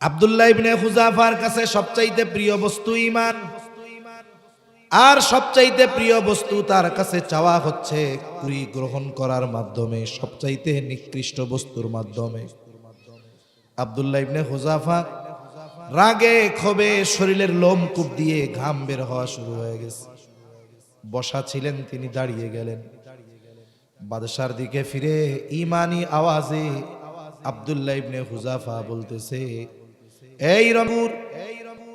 আব্দুল্লাহ ইবনে হুযাফার কাছে সবচাইতে প্রিয় বস্তু ঈমান, আর সবচাইতে প্রিয় বস্তু তার কাছে চাওয়া হচ্ছে কুরি গ্রহণ করার মাধ্যমে, সবচাইতে নিকৃষ্ট বস্তুর মাধ্যমে। আব্দুল্লাহ ইবনে হুযাফা রাগে ক্ষোভে শরীরের লোমকূপ দিয়ে ঘাম বের হওয়া শুরু হয়ে গেছে। বসা ছিলেন, তিনি দাঁড়িয়ে গেলেন। বাদশার দিকে ফিরে ঈমানি আওয়াজে আব্দুল্লাহ ইবনে হুযাফা বলতেছে, এই রমুর,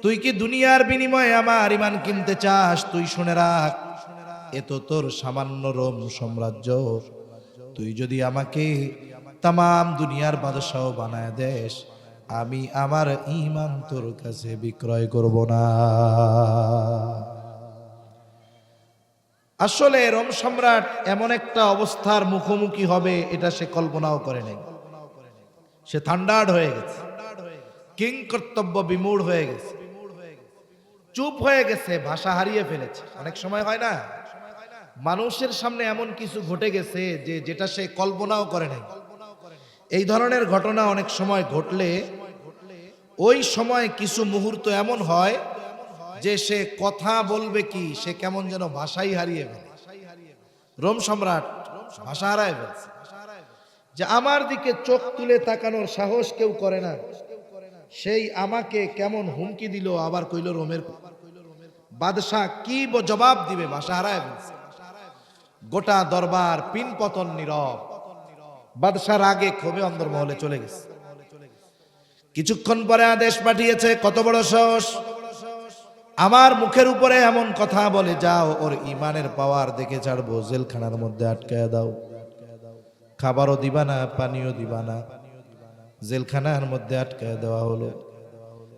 তুই কি দুনিয়ার বিনিময়ে আমার ঈমান কিনতে চাস? তুই শুনে রাখ, এ তো তোর সামান্য রোম সাম্রাজ্য। তুই যদি আমাকে তামাম দুনিয়ার বাদশাহ বানায় দেস, আমি আমার ঈমান তোর কাছে বিক্রয় করব না। আসলে রোম সম্রাট এমন একটা অবস্থার মুখোমুখি হবে এটা সে কল্পনাও করে নাই। সে থান্ডার্ড হয়ে গেছে, কিং কর্তব্য বিমূঢ় হয়ে গেছে, চুপ হয়ে গেছে, ভাষা হারিয়ে ফেলেছে। অনেক সময় হয় না, মানুষের সামনে এমন কিছু ঘটে গেছে যে যেটা সে কল্পনাও করে নাই। এই ধরনের ঘটনা অনেক সময় ঘটলে ওই সময় কিছু মুহূর্ত এমন হয় যে সে কথা বলবে কি, সে কেমন যেন ভাষাই হারিয়ে ফেলে। রোম সম্রাট ভাষা হারায় ফেলছে, যে আমার দিকে চোখ তুলে তাকানোর সাহস কেউ করে না, সেই আমাকে কেমন হুমকি দিল, আবার কইল রোমের বাদশাহ কি জবাব দিবে, ভাষা হারায় ফেলছে। গোটা দরবার পিন পতন নীরব। বাদশার আগে ক্ষোভে অন্দরমহলে চলে গেছে। কিছুক্ষণ পরে আদেশ পাঠিয়েছে, কত বড় সাহস, আমার মুখের উপরে এমন কথা বলে, যাও ওর ইমানের পাওয়ার দেখে ছাড়বো, জেলখানার মধ্যে আটকায় দাও। খাবারও দিবা না, পানিও দিবা না, জেলখানার মধ্যে আটকায় দেওয়া হলো।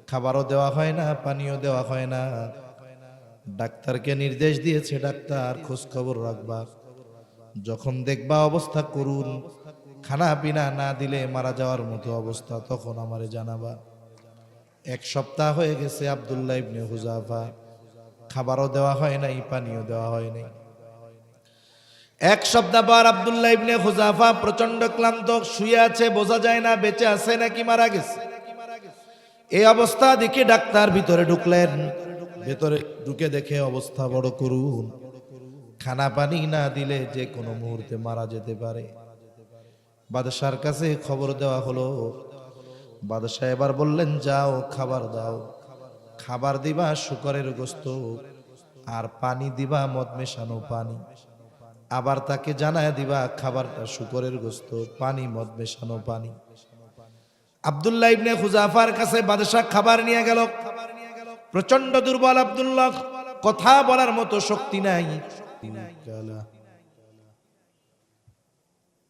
খাবারও দেওয়া হয় না, পানিও দেওয়া হয় না। ডাক্তারকে নির্দেশ দিয়েছে, ডাক্তার খোঁজ খবর রাখবা, যখন দেখবা অবস্থা করুন, খানা পিনা না দিলে মারা যাওয়ার মতো অবস্থা, তখন আমারে জানাবা। এক সপ্তাহ হয়ে গেছে আব্দুল্লাহ ইবনে হুযাফা, খাবারও দেওয়া হয় নাই, পানিও দেওয়া হয় নাই। এক সপ্তাহ পর আব্দুল্লাহ ইবনে হুযাফা প্রচন্ড ক্লান্ত, শুয়ে আছে, বোঝা যায় না বেঁচে আছে নাকি মারা গেছে। এই অবস্থা দেখে ডাক্তার ভিতরে ঢুকলেন। ভেতরে ঢুকে দেখে অবস্থা বড় করুণ, খানা পানি না দিলে যে কোনো মুহূর্তে মারা যেতে পারে। বাদশার কাছে খবর দেওয়া হলো। বাদশাহ এবার বললেন, যাও খাবার দাও। খাবার দিবা শূকরের গোশত, আর পানি দিবা মদ মেশানো পানি। আবার তাকে জানায় দিবা খাবারটা শূকরের গোশত, পানি মদ মেশানো পানি। আব্দুল্লাহ ইবনে হুযাফার কাছে বাদশাহ খাবার নিয়ে গেল। প্রচন্ড দুর্বল আব্দুল্লাহ, কথা বলার মতো শক্তি নাই।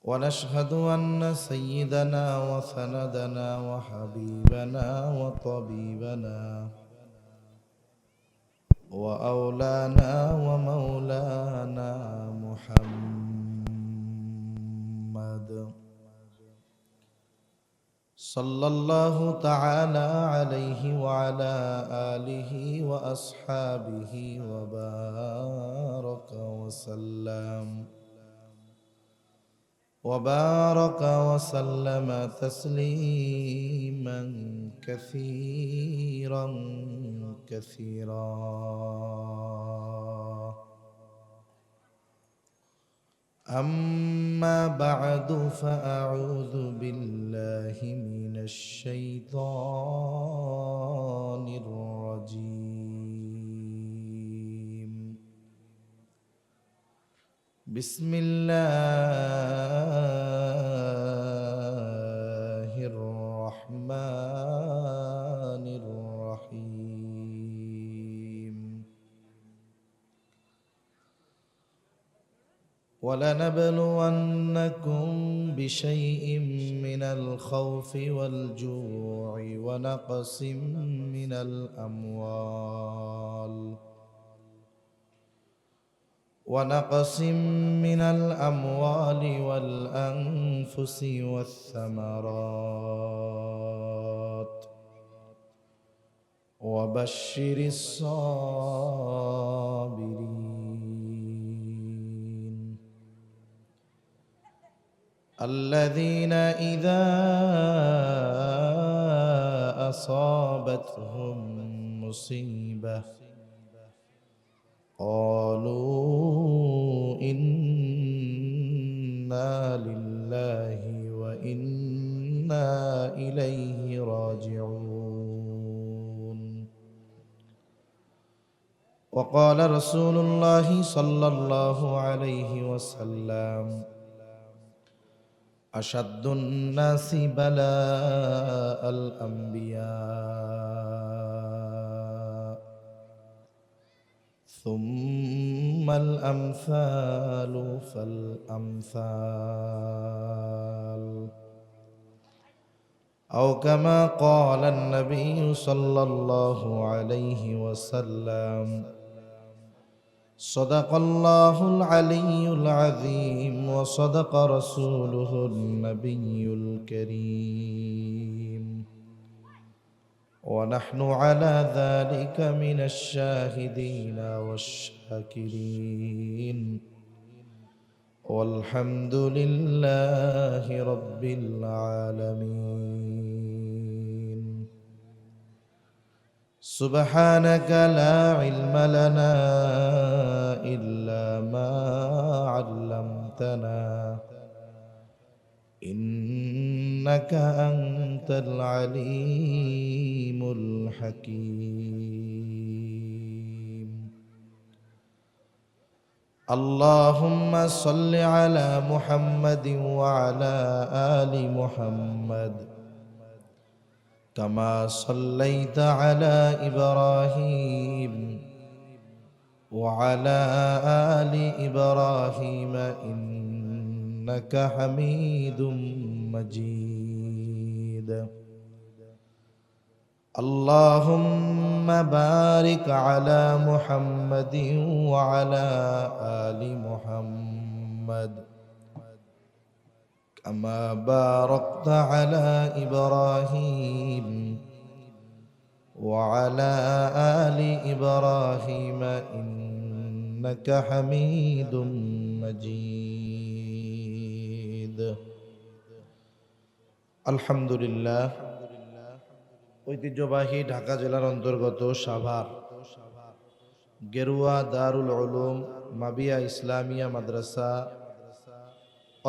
ونشهد أن سيدنا وسندنا وحبيبنا وطبيبنا وأولانا ومولانا محمد صلى الله تعالى عليه وعلى آله وأصحابه وبارك وسلم تسليما كثيرا كثيرا. أما بعد فأعوذ بالله من الشيطان الرجيم. بسم الله الرحمن الرحيم. ولنبلونكم بشيء من الخوف والجوع ونقص من الأموال والأنفس والثمرات وبشر الصابرين الذين إذا أصابتهم مصيبة قالوا إنا لله وإنا إليه راجعون. وقال رسول الله صلى الله عليه وسلم أشد الناس بلاء الأنبياء ثم الأمثال فالأمثال، أو كما قال النبي صلى الله عليه وسلم صدق الله العلي العظيم وصدق رسوله النبي الكريم، ونحن على ذلك من الشاهدين والشاكرين، والحمد لله رب العالمين. سبحانك لا علم لنا إلا ما علمتنا إنك أنت العليم الحكيم. اللهم صل على محمد وعلى آل محمد كما صليت على إبراهيم وعلى آل إبراهيم إنك حميد مجيد. اللهم بارك على محمد وعلى آل محمد كما باركت على إبراهيم وعلى آل إبراهيم إنك حميد مجيد. আলহামদুলিল্লাহ, ঐতিহ্যবাহী ঢাকা জেলার অন্তর্গত সাভার গেরুয়া দারুল উলুম মাবিয়া ইসলামিয়া মাদ্রাসা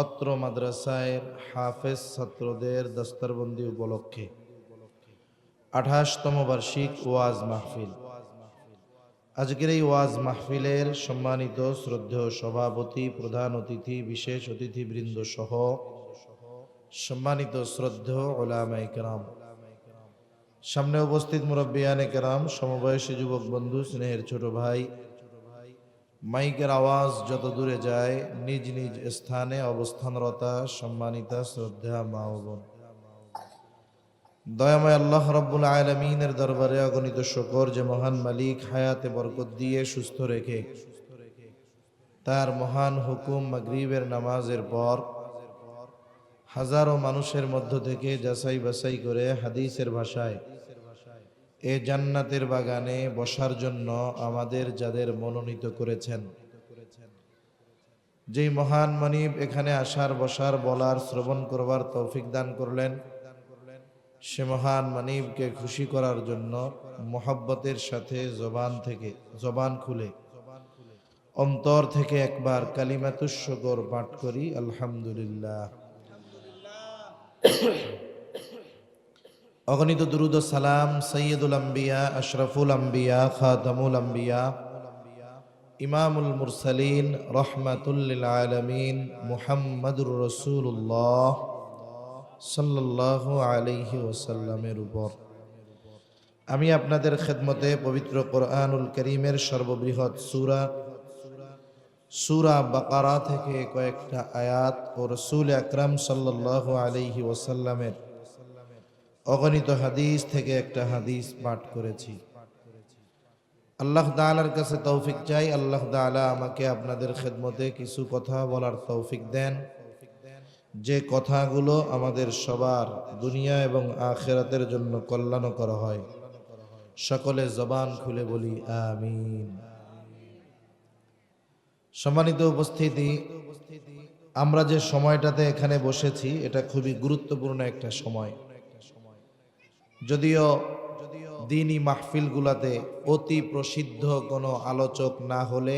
অত্র মাদ্রাসায় হাফেজ ছাত্রদের দস্তরবন্দি উপলক্ষে 28তম বার্ষিক ওয়াজ মাহফিল। আজকের এই ওয়াজ মাহফিলের সম্মানিত শ্রদ্ধেয় সভাপতি, প্রধান অতিথি, বিশেষ অতিথিবৃন্দ সহ সম্মানিত শ্রদ্ধেয় উলামায়ে কেরাম, সামনে উপস্থিত মুরব্বিয়ানে কেরাম, সমবয়সী যুবক বন্ধু, স্নেহের ছোট ভাই, মাইকের আওয়াজ যত দূরে যায় নিজ নিজ স্থানে অবস্থানরতা সম্মানিতা শ্রদ্ধা মা ও বোন, দয়াময় আল্লাহ রাব্বুল আলামিনের দরবারে অগণিত শুকর যে মহান মালিক হায়াতে বরকত দিয়ে সুস্থ রেখে তার মহান হুকুম মাগরিবের নামাজের পর হাজারো মানুষের মধ্য থেকে যাচাই বাছাই করে হাদিসের ভাষায় এ জান্নাতের বাগানে বসার জন্য আমাদের যাদের মনোনীত করেছেন, যেই মহান মনিব এখানে আসার, বসার, বলার, শ্রবণ করবার তৌফিক দান করলেন, সে মহান মনিবকে খুশি করার জন্য মোহাব্বতের সাথে জবান খুলে অন্তর থেকে একবার কালিমাতুশ শুকর পাঠ করি আলহামদুলিল্লাহ। অগণিত দুরুদ ও সালাম সৈয়দুল আম্বিয়া, আশরাফুল আম্বিয়া, খাতামুল আম্বিয়া, ইমামুল মুরসালিন, রহমাতুল লিল আলামিন মুহাম্মাদুর রাসূলুল্লাহ সাল্লাল্লাহু আলাইহি ওয়াসাল্লামের উপর আমি আপনাদের খেদমতে পবিত্র কোরআনুল কারীমের সর্ববৃহৎ সূরা বাকারা থেকে কয়েকটা আয়াত ও রাসূল আকরাম সাল্লাল্লাহু আলাইহি ওয়াসাল্লামের অগণিত হাদিস থেকে একটা হাদিস পাঠ করেছি। আল্লাহ তাআলার কাছে তৌফিক চাই, আল্লাহ তাআলা আমাকে আপনাদের খেদমতে কিছু কথা বলার তৌফিক দেন, যে কথাগুলো আমাদের সবার দুনিয়া এবং আখিরাতের জন্য কল্যাণকর হয়। সকলে জবান খুলে বলি আমিন। সম্মানিত উপস্থিতি, আমরা যে সময়টাতে এখানে বসেছি এটা খুবই গুরুত্বপূর্ণ একটা সময়। যদিও দিনী মাহফিলগুলাতে অতি প্রসিদ্ধ কোনো আলোচক না হলে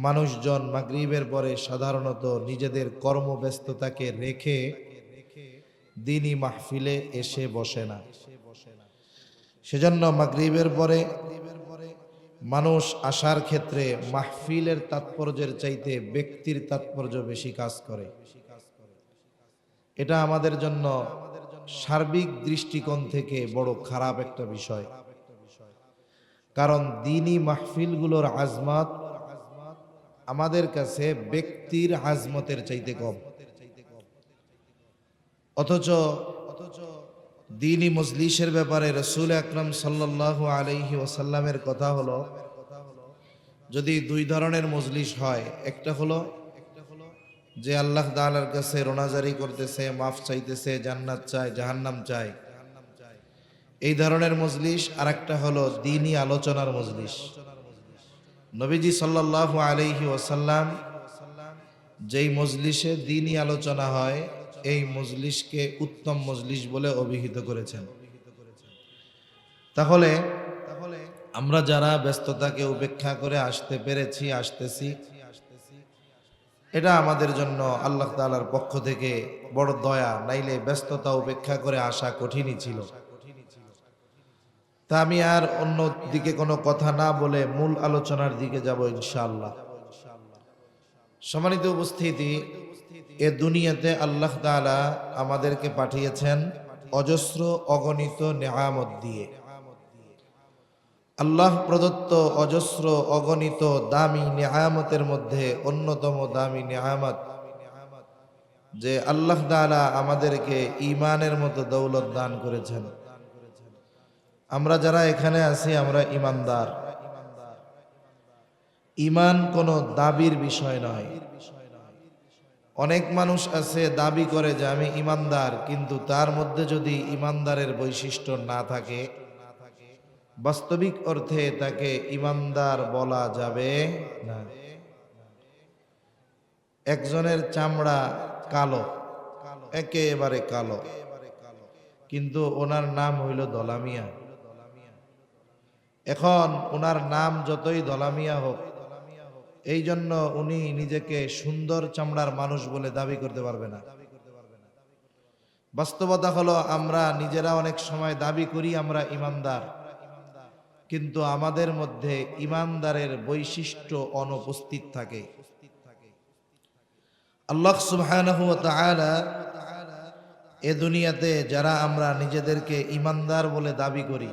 মানুষজন মাগরিবের পরে সাধারণত নিজেদের কর্মব্যস্ততাকে রেখে দিনী মাহফিলে এসে বসে না। সেজন্য মাগরিবের পরে মানুষ আসার ক্ষেত্রে মাহফিলের তাৎপর্যের চাইতে ব্যক্তির তাৎপর্য বেশি কাজ করে। এটা আমাদের জন্য সার্বিক দৃষ্টিকোণ থেকে বড় খারাপ একটা বিষয়। কারণ দ্বীনি মাহফিলগুলোর আজমত আমাদের কাছে ব্যক্তির আজমতের চাইতে কম। অথচ দ্বীনি মজলিসের ব্যাপারে রাসূল আকরাম সাল্লাল্লাহু আলাইহি ওয়াসাল্লামের কথা হলো, যদি দুই ধরনের মজলিস হয়, একটা হলো যে আল্লাহ তাআলার কাছে রোনাজারি করতেছে, মাফ চাইতেছে, জান্নাত চায়, জাহান্নাম চায়, এই ধরনের মজলিস। আর একটা হলো দ্বীনি আলোচনার মজলিস। নবীজি সাল্লাল্লাহু আলাইহি ওয়াসাল্লাম যেই মজলিসে দ্বীনি আলোচনা হয় এই মজলিসকে উত্তম মজলিস বলে অভিহিত করেছেন। তাহলে আমরা যারা ব্যস্ততাকে উপেক্ষা করে আসতে পেরেছি, আসতেছি, এটা আমাদের জন্য আল্লাহ তাআলার পক্ষ থেকে বড় দয়া, নাইলে ব্যস্ততা উপেক্ষা করে আসা কঠিনই ছিল। তা আমি আর অন্য দিকে কোনো কথা না বলে মূল আলোচনার দিকে যাব ইনশাআল্লাহ। সম্মানিত উপস্থিতি, এ দুনিয়াতে আল্লাহ তাআলা আমাদেরকে পাঠিয়েছেন অজস্র অগণিত নেয়ামত দিয়ে। আল্লাহ প্রদত্ত অজস্র অগণিত দামি নেয়ামতের মধ্যে অন্যতম দামি নেয়ামত যে আল্লাহ তাআলা আমাদেরকে ঈমানের মতো দৌলত দান করেছেন। আমরা যারা এখানে আছি আমরা ঈমানদার। ঈমান কোনো দাবির বিষয় নয়। অনেক মানুষ আছে দাবি করে যে আমি ঈমানদার, কিন্তু তার মধ্যে যদি ঈমানদারের বৈশিষ্ট্য না থাকে, বাস্তবিক অর্থে তাকে ঈমানদার বলা যাবে না। একজনের চামড়া কালো, একেবারে কালো, কিন্তু ওনার নাম হইল দলামিয়া। এখন ওনার নাম যতই দলামিয়া হোক, এই জন্য উনি নিজেকে সুন্দর চামড়ার মানুষ বলে দাবি করতে পারবে না। বাস্তবতা হলো আমরা নিজেরা অনেক সময় দাবি করি আমরা ঈমানদার, কিন্তু আমাদের মধ্যে ঈমানদারের বৈশিষ্ট্য অনুপস্থিত থাকে। আল্লাহ সুবহানাহু ওয়া তাআলা এ দুনিয়াতে যারা আমরা নিজেদেরকে ঈমানদার বলে দাবি করি,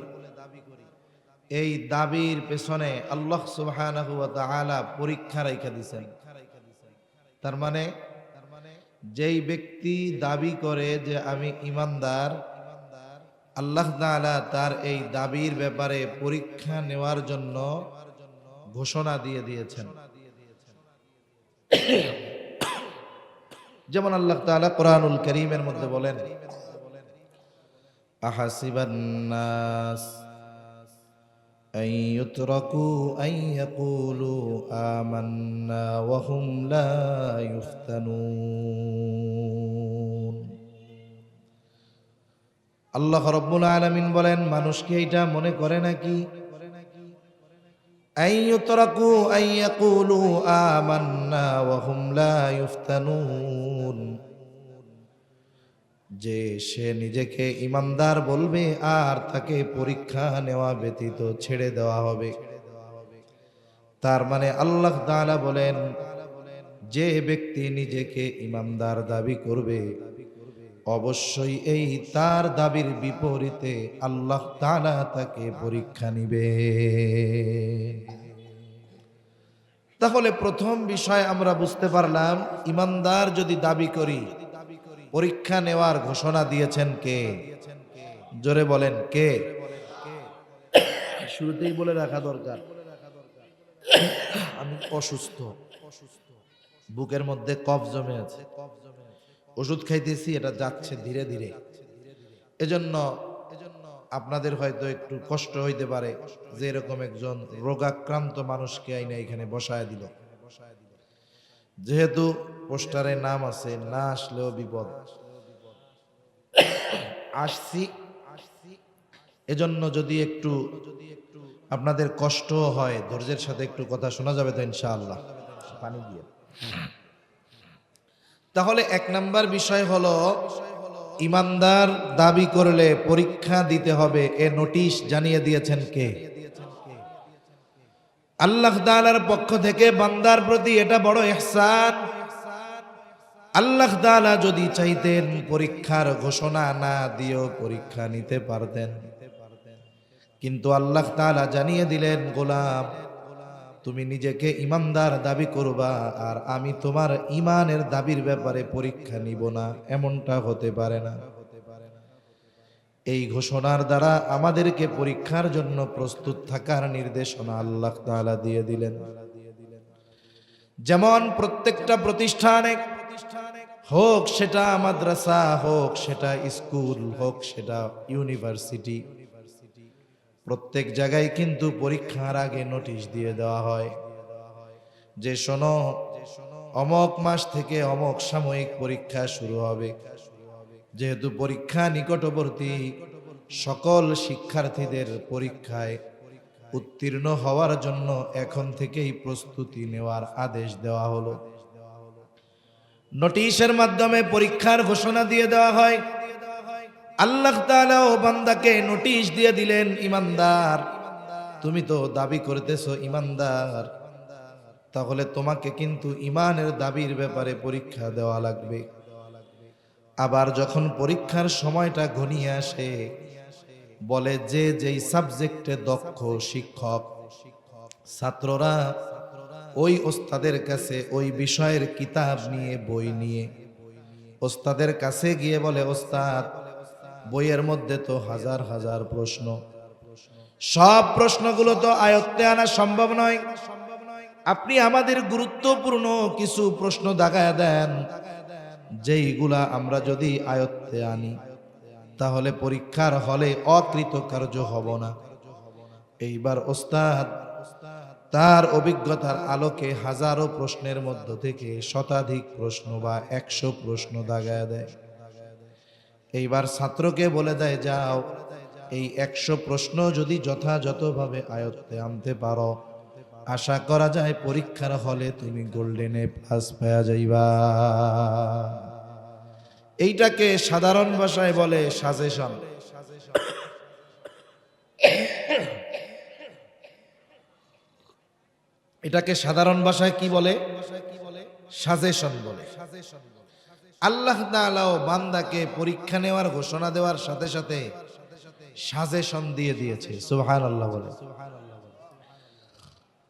এই দাবির পেছনে আল্লাহ সুবহানাহু ওয়া তাআলা পরীক্ষা রাইখা দিয়েছেন। তার মানে যেই ব্যক্তি দাবি করে যে আমি ঈমানদার, আল্লাহ তাআলা তার এই দাবির ব্যাপারে পরীক্ষা নেওয়ার জন্য ঘোষণা দিয়ে দিয়েছেন। যেমন আল্লাহ তাআলা কোরআনুল কারীমের মধ্যে বলেন, আহাসিবান নাস আন ইউতরাকু আন ইয়াকুলু আমান্না ওয়া হুম লা ইফতানুন। আল্লাহ রাব্বুল আলামিন বলেন, মানুষ কি এটা মনে করে নাকি আন ইউতরাকু আন ইয়াকুলু আমান্না ওয়া হুম লা ইফতানুন, যে সে নিজেকে ঈমানদার বলবে আর তাকে পরীক্ষা নেওয়া ব্যতীত ছেড়ে দেওয়া হবে। তার মানে আল্লাহ তাআলা বলেন, যে ব্যক্তি নিজেকে ঈমানদার দাবি করবে অবশ্যই এই তার দাবির বিপরীতে আল্লাহ তাআলা তাকে পরীক্ষা নিবে। তাহলে প্রথম বিষয় আমরা বুঝতে পারলাম, ঈমানদার যদি দাবি করি, পরীক্ষা নেওয়ার ঘোষণা দিয়েছেন কে? জোরে বলেন কে? শুরুতেই বলে রাখা দরকার আমি অসুস্থ, বুকের মধ্যে কফ জমে আছে, ওষুধ খাইতেছি, এটা যাচ্ছে ধীরে ধীরে। এজন্য আপনাদের হয়তো একটু কষ্ট হইতে পারে যে এরকম একজন রোগাক্রান্ত মানুষকে আইনা এখানে বসায় দিল। যেহেতু পোস্টারে নাম আছে, না আসলেও বিপদ। আসছি এজন্য যদি একটু আপনাদের কষ্ট হয়, ধৈর্যের সাথে একটু কথা শোনা যাবে তো ইনশাআল্লাহ। পানি দিয়ে। তাহলে এক নাম্বার বিষয় হলো, ইমানদার দাবি করলে পরীক্ষা দিতে হবে, এ নোটিশ জানিয়ে দিয়েছেন কে? আল্লাহ তাআলার পক্ষ থেকে বান্দার প্রতি এটা বড় ইহসান। আল্লাহ তাআলা যদি চাইতেন পরীক্ষার ঘোষণা না দিয়েও পরীক্ষা নিতে পারতেন, কিন্তু আল্লাহ তাআলা জানিয়ে দিলেন, গোলাম তুমি নিজেকে ইমানদার দাবি করবা আর আমি তোমার ইমানের দাবির ব্যাপারে পরীক্ষা নিব না, এমনটা হতে পারে না। এই ঘোষণার দ্বারা আমাদেরকে পরীক্ষার জন্য প্রস্তুত থাকার নির্দেশনা আল্লাহ তাআলা দিয়ে দিলেন। যেমন প্রত্যেকটা প্রতিষ্ঠানে, হোক সেটা মাদ্রাসা, হোক সেটা স্কুল, হোক সেটা ইউনিভার্সিটি, প্রত্যেক জায়গায় কিন্তু পরীক্ষার আগে নোটিশ দিয়ে দেওয়া হয় যে শোনো, অমক মাস থেকে অমক সাময়িক পরীক্ষা শুরু হবে। যেহেতু পরীক্ষা নিকটবর্তী, সকল শিক্ষার্থীদের পরীক্ষায় উত্তীর্ণ হওয়ার জন্য এখন থেকেই প্রস্তুতি নেওয়ার আদেশ দেওয়া হলো। নোটিশের মাধ্যমে পরীক্ষার ঘোষণা দিয়ে দেওয়া হয়। আল্লাহ তাআলা ও বান্দাকে নোটিশ দিয়ে দিলেন, ইমানদার তুমি তো দাবি করতেছো ইমানদার, তাহলে তোমাকে কিন্তু ইমানের দাবির ব্যাপারে পরীক্ষা দেওয়া লাগবে। আবার যখন পরীক্ষার সময়টা ঘনিয়ে আসে, বলে যে যেই সাবজেক্টে দক্ষ শিক্ষক, ছাত্ররা ওই ওস্তাদের কাছে ওই বিষয়ের কিতাব নিয়ে, বই নিয়ে ওস্তাদের কাছে গিয়ে বলে, ওস্তাদ বইয়ের মধ্যে তো হাজার হাজার প্রশ্ন, সব প্রশ্নগুলো তো আয়ত্তে আনা সম্ভব নয়, আপনি আমাদের গুরুত্বপূর্ণ কিছু প্রশ্ন দাগায় দেন, যেইগুলা আমরা যদি আয়ত্তে আনি তাহলে পরীক্ষার হলে অকৃতকার্য হব না। এইবার ওস্তাদ তার অভিজ্ঞতার আলোকে হাজারো প্রশ্নের মধ্য থেকে শতাধিক প্রশ্ন বা 100 প্রশ্ন দাগায় দেয়। এইবার ছাত্রকে বলে দেয়, যাও এই 100 প্রশ্ন যদি যথাযথভাবে আয়ত্তে আনতে পারো, আশা করা যায় পরীক্ষার হলে তুমি গোল্ডেন এ প্লাস পেয়ে যাইবা। এইটাকে সাধারণ ভাষায় বলে সাজেশন। এটাকে সাধারণ ভাষায় কি বলে? সাজেশন বলে। আল্লাহ তাআলা ও বান্দাকে পরীক্ষা নেওয়ার ঘোষণা দেওয়ার সাথে সাথে সাজেশন দিয়ে দিয়েছে। সুবহানাল্লাহ বলে।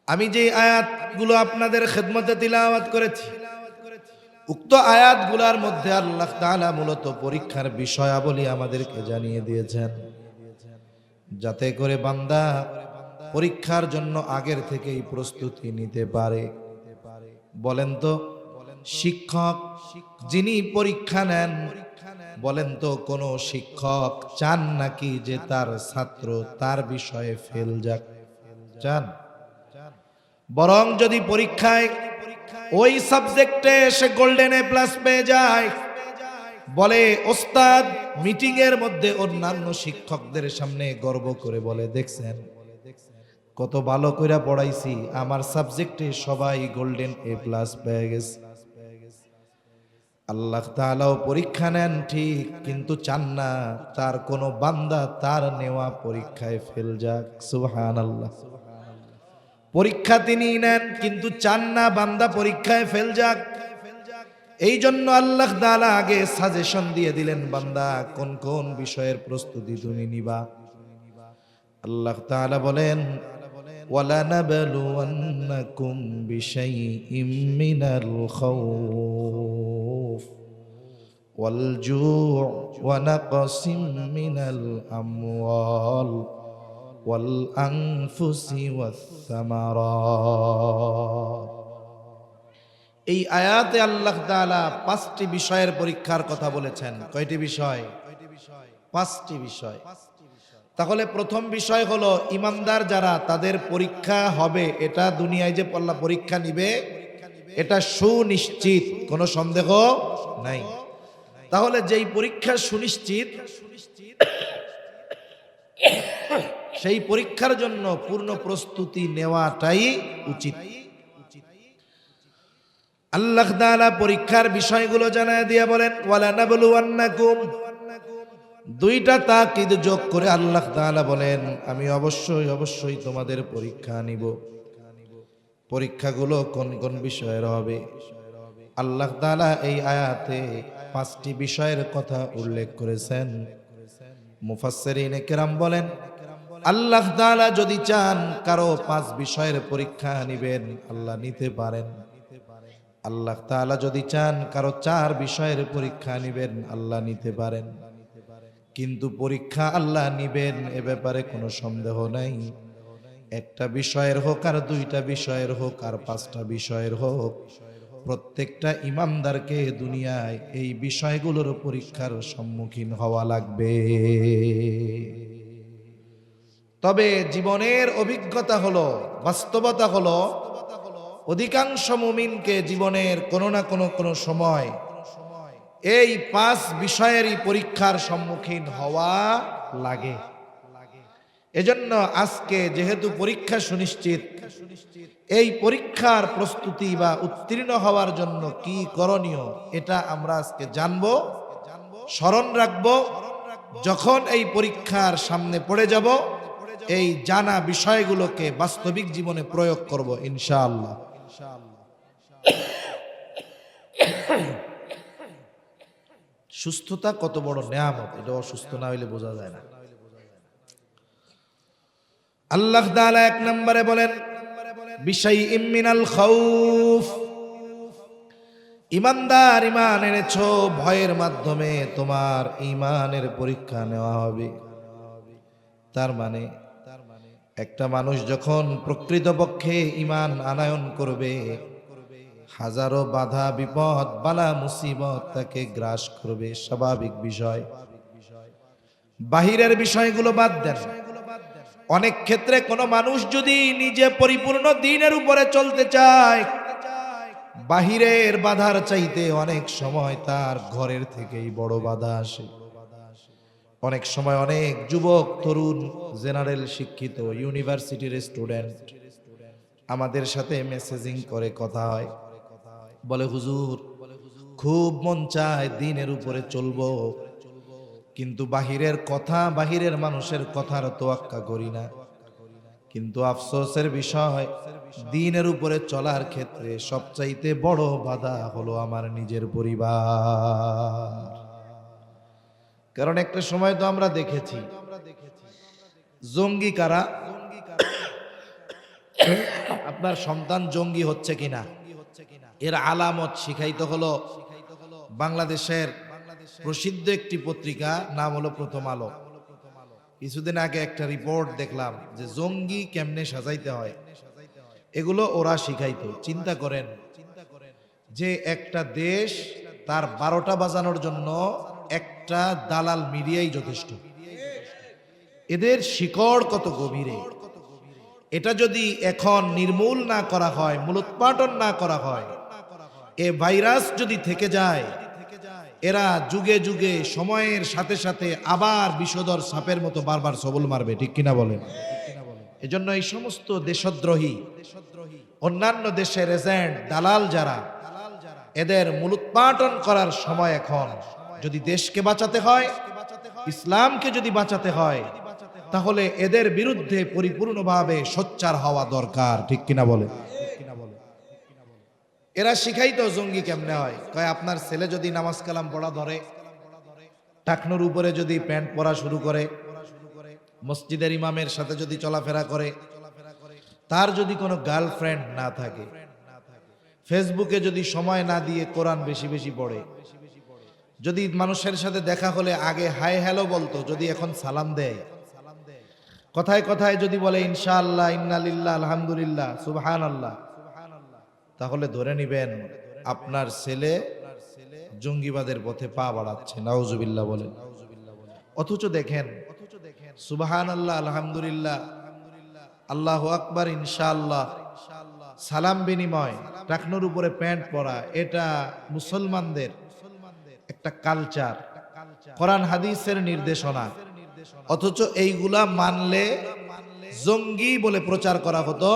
আমি যে আয়াতগুলো আপনাদের খেদমতে তিলাওয়াত করেছি, উক্ত আয়াতগুলোর মধ্যে আল্লাহ তাআলা মূলত পরীক্ষার বিষয়াবলী আমাদেরকে জানিয়ে দিয়েছেন, যাতে করে বান্দা পরীক্ষার জন্য আগের থেকেই প্রস্তুতি নিতে পারে। বলেন তো, শিক্ষক যিনি পরীক্ষা নেন, বলেন তো কোন শিক্ষক চান নাকি যে তার ছাত্র তার বিষয়ে ফেল যাক? চান? বরং যদি পরীক্ষায় ওই সাবজেক্টে সে গোল্ডেন এ প্লাস পেয়ে যায়, বলে ওস্তাদ মিটিং এর মধ্যে অন্যান্য শিক্ষকদের সামনে গর্ব করে বলে, দেখছেন কত ভালো কইরা পড়াইছি, আমার সাবজেক্টে সবাই গোল্ডেন এ প্লাস পেয়ে গেছে। আল্লাহ তাআলাও পরীক্ষা নেন ঠিক, কিন্তু চান না তার কোনো বান্দা তার নেওয়া পরীক্ষায় ফেল যাক। সুবহানাল্লাহ। পরীক্ষা তিনি নেন, কিন্তু চান না বান্দা পরীক্ষায় ফেল যাক। এই জন্য আল্লাহ তাআলা আগে সাজেশন দিয়ে দিলেন, বান্দা কোন কোন বিষয়ের প্রস্তুতি তুমি নিবা। আল্লাহ তাআলা বলেন, ওয়ালানাবলুওয়ান্নাকুম বিশাইইম মিনাল খাউফ ওয়াল জু' ওয়া নাকসিম মিনাল আমওয়াল ওয়াল আনফুসি ওয়াস সামারাত। এই আয়াতে আল্লাহ তাআলা 5টি বিষয়ের পরীক্ষার কথা বলেছেন। কয়টি বিষয়? 5টি বিষয়। তাহলে প্রথম বিষয় হলো, ইমানদার যারা তাদের পরীক্ষা হবে, এটা দুনিয়ায় যে পরীক্ষা নিবে এটা সুনিশ্চিত, কোনো সন্দেহ নাই। তাহলে যেই পরীক্ষা সুনিশ্চিত, সেই পরীক্ষার জন্য পূর্ণ প্রস্তুতি নেওয়াটাই উচিত। আল্লাহ তাআলা পরীক্ষার বিষয়গুলো জানায় দিয়ে বলেন ওয়ালা নাবলুওয়ান্নাকুম, দুইটা তাকিদ যোগ করে আল্লাহ তাআলা বলেন আমি অবশ্যই তোমাদের পরীক্ষা নিব। পরীক্ষাগুলো কোন কোন বিষয়ের হবে? আল্লাহ তাআলা এই আয়াতে 5টি বিষয়ের কথা উল্লেখ করেছেন। মুফাসসিরিনে কেরাম বলেন আল্লাহ তাআলা যদি চান কারো 5 বিষয়ের পরীক্ষা নিবেন আল্লাহ নিতে পারেন। আল্লাহ তাআলা যদি চান কারো 4 বিষয়ের পরীক্ষা নিবেন আল্লাহ নিতে পারেন। কিন্তু পরীক্ষা আল্লাহ নিবেন এ ব্যাপারে কোনো সন্দেহ নাই। একটা বিষয়ের হোক আর 2টা বিষয়ের হোক আর 5টা বিষয়ের হোক, প্রত্যেকটা ইমানদারকে দুনিয়ায় এই বিষয়গুলোর পরীক্ষার সম্মুখীন হওয়া লাগবে। তবে জীবনের অভিজ্ঞতা হলো, বাস্তবতা হলো, অধিকাংশ মুমিনকে জীবনের কোনো না কোনো সময় এই 5 বিষয়েরই পরীক্ষার সম্মুখীন হওয়া লাগে। এজন্য আজকে যেহেতু পরীক্ষা সুনিশ্চিত, এই পরীক্ষার প্রস্তুতি বা উত্তীর্ণ হওয়ার জন্য কি করণীয় এটা আমরা আজকে জানবো, স্মরণ রাখবো। যখন এই পরীক্ষার সামনে পড়ে যাব এই জানা বিষয়গুলোকে বাস্তবিক জীবনে প্রয়োগ করব ইনশাআল্লাহ। সুস্থতা কত বড় নেয়ামত, এটা অসুস্থ না হইলে বোঝা যায় না। আল্লাহ তাআলা 1 নম্বরে বলেন বিশাইইম মিনাল খাউফ, ইমানদার ইমান এনেছো, ভয়ের মাধ্যমে তোমার ইমানের পরীক্ষা নেওয়া হবে। তার মানে একটা মানুষ যখন প্রকৃতপক্ষে ইমান আনয়ন করবে, হাজারো বাধা বিপদ বালা মুসিবত তাকে গ্রাস করবে, স্বাভাবিক বিষয়। বাহিরের বিষয়গুলো বাদ দেন। অনেক ক্ষেত্রে কোনো মানুষ যদি নিজে পরিপূর্ণ দ্বীনের উপরে চলতে চায়, বাহিরের বাধার চাইতে অনেক সময় তার ঘরের থেকেই বড় বাধা আসে। অনেক সময় অনেক যুবক তরুণ জেনারেল শিক্ষিত ইউনিভার্সিটির স্টুডেন্ট আমাদের সাথে মেসেজিং করে কথা হয়, বলে হুজুর খুব মন চায় দ্বীনের উপরে চলবো, কিন্তু বাহিরের কথা, বাহিরের মানুষের কথার তোয়াক্কা করি না। কিন্তু আফসোসের বিষয়, দ্বীনের উপরে চলার ক্ষেত্রে সবচাইতে বড় বাধা হলো আমার নিজের পরিবার। কারণ একটা সময় তো আমরা দেখেছি জঙ্গি কারা, আপনার সন্তান জঙ্গি হচ্ছে কিনা এর আলামত শিখাইতে হলো বাংলাদেশের প্রসিদ্ধ একটি পত্রিকা, নাম হলো প্রথম আলো। কিছুদিন আগে একটা রিপোর্ট দেখলাম যে জঙ্গি কেমনে সাজাইতে হয়, এগুলো ওরা শিখাইতো। চিন্তা করেন যে একটা দেশ তার 12টা বাজানোর জন্য একটা দালাল মিডিয়াই যথেষ্ট। এদের শিকড় কত গভীরে, এটা যদি এখন নির্মূল না করা হয়, মূলোৎপাটন না করা হয়, এ ভাইরাস যদি থেকে যায়, এরা যুগে যুগে সময়ের সাথে সাথে আবার বিষধর সাপের মতো বারবার সবল মারবে, ঠিক কিনা বলেন? এজন্য এই সমস্ত দেশদ্রোহী, অন্যান্য দেশের এজেন্ট, দালাল যারা, এদের মূলোৎপাটন করার সময় এখন। যদি দেশকে বাঁচাতে হয়, ইসলামকে যদি বাঁচাতে হয়, তাহলে এদের বিরুদ্ধে পরিপূর্ণভাবে সোচ্চার হওয়া দরকার, ঠিক কিনা বলে? এরা শিখাইতো জঙ্গি কেমনে হয়। কয় আপনার ছেলে যদি নামাজ কালাম পড়া ধরে, টাকনুর উপরে যদি প্যান্ট পরা শুরু করে, মসজিদের ইমামের সাথে যদি চলাফেরা করে, তার যদি কোনো গার্লফ্রেন্ড না থাকে, ফেসবুকে যদি সময় না দিয়ে কোরআন বেশি বেশি পড়ে, যদি মানুষের সাথে দেখা হলে আগে হাই হ্যালো বলতো, যদি এখন সালাম দেয়, কথায় কথায় যদি বলে ইনশাআল্লাহ, ইন্নালিল্লাহ, আলহামদুলিল্লাহ, সুবহানাল্লাহ, তাহলে ধরে নিবেন আপনার ছেলে জঙ্গিবাদের পথে পা বাড়াচ্ছে, নাউজুবিল্লাহ বলেন। অথচ দেখেন সুবহানাল্লাহ, আলহামদুলিল্লাহ, আল্লাহু আকবার, ইনশাআল্লাহ, সালাম বিনিময়, টাকনুর উপরে প্যান্ট পরা, এটা মুসলমানদের একটা কালচার, কোরআন হাদিসের নির্দেশনা। অথচ এইগুলা মানলে জঙ্গি বলে প্রচার করা হতো।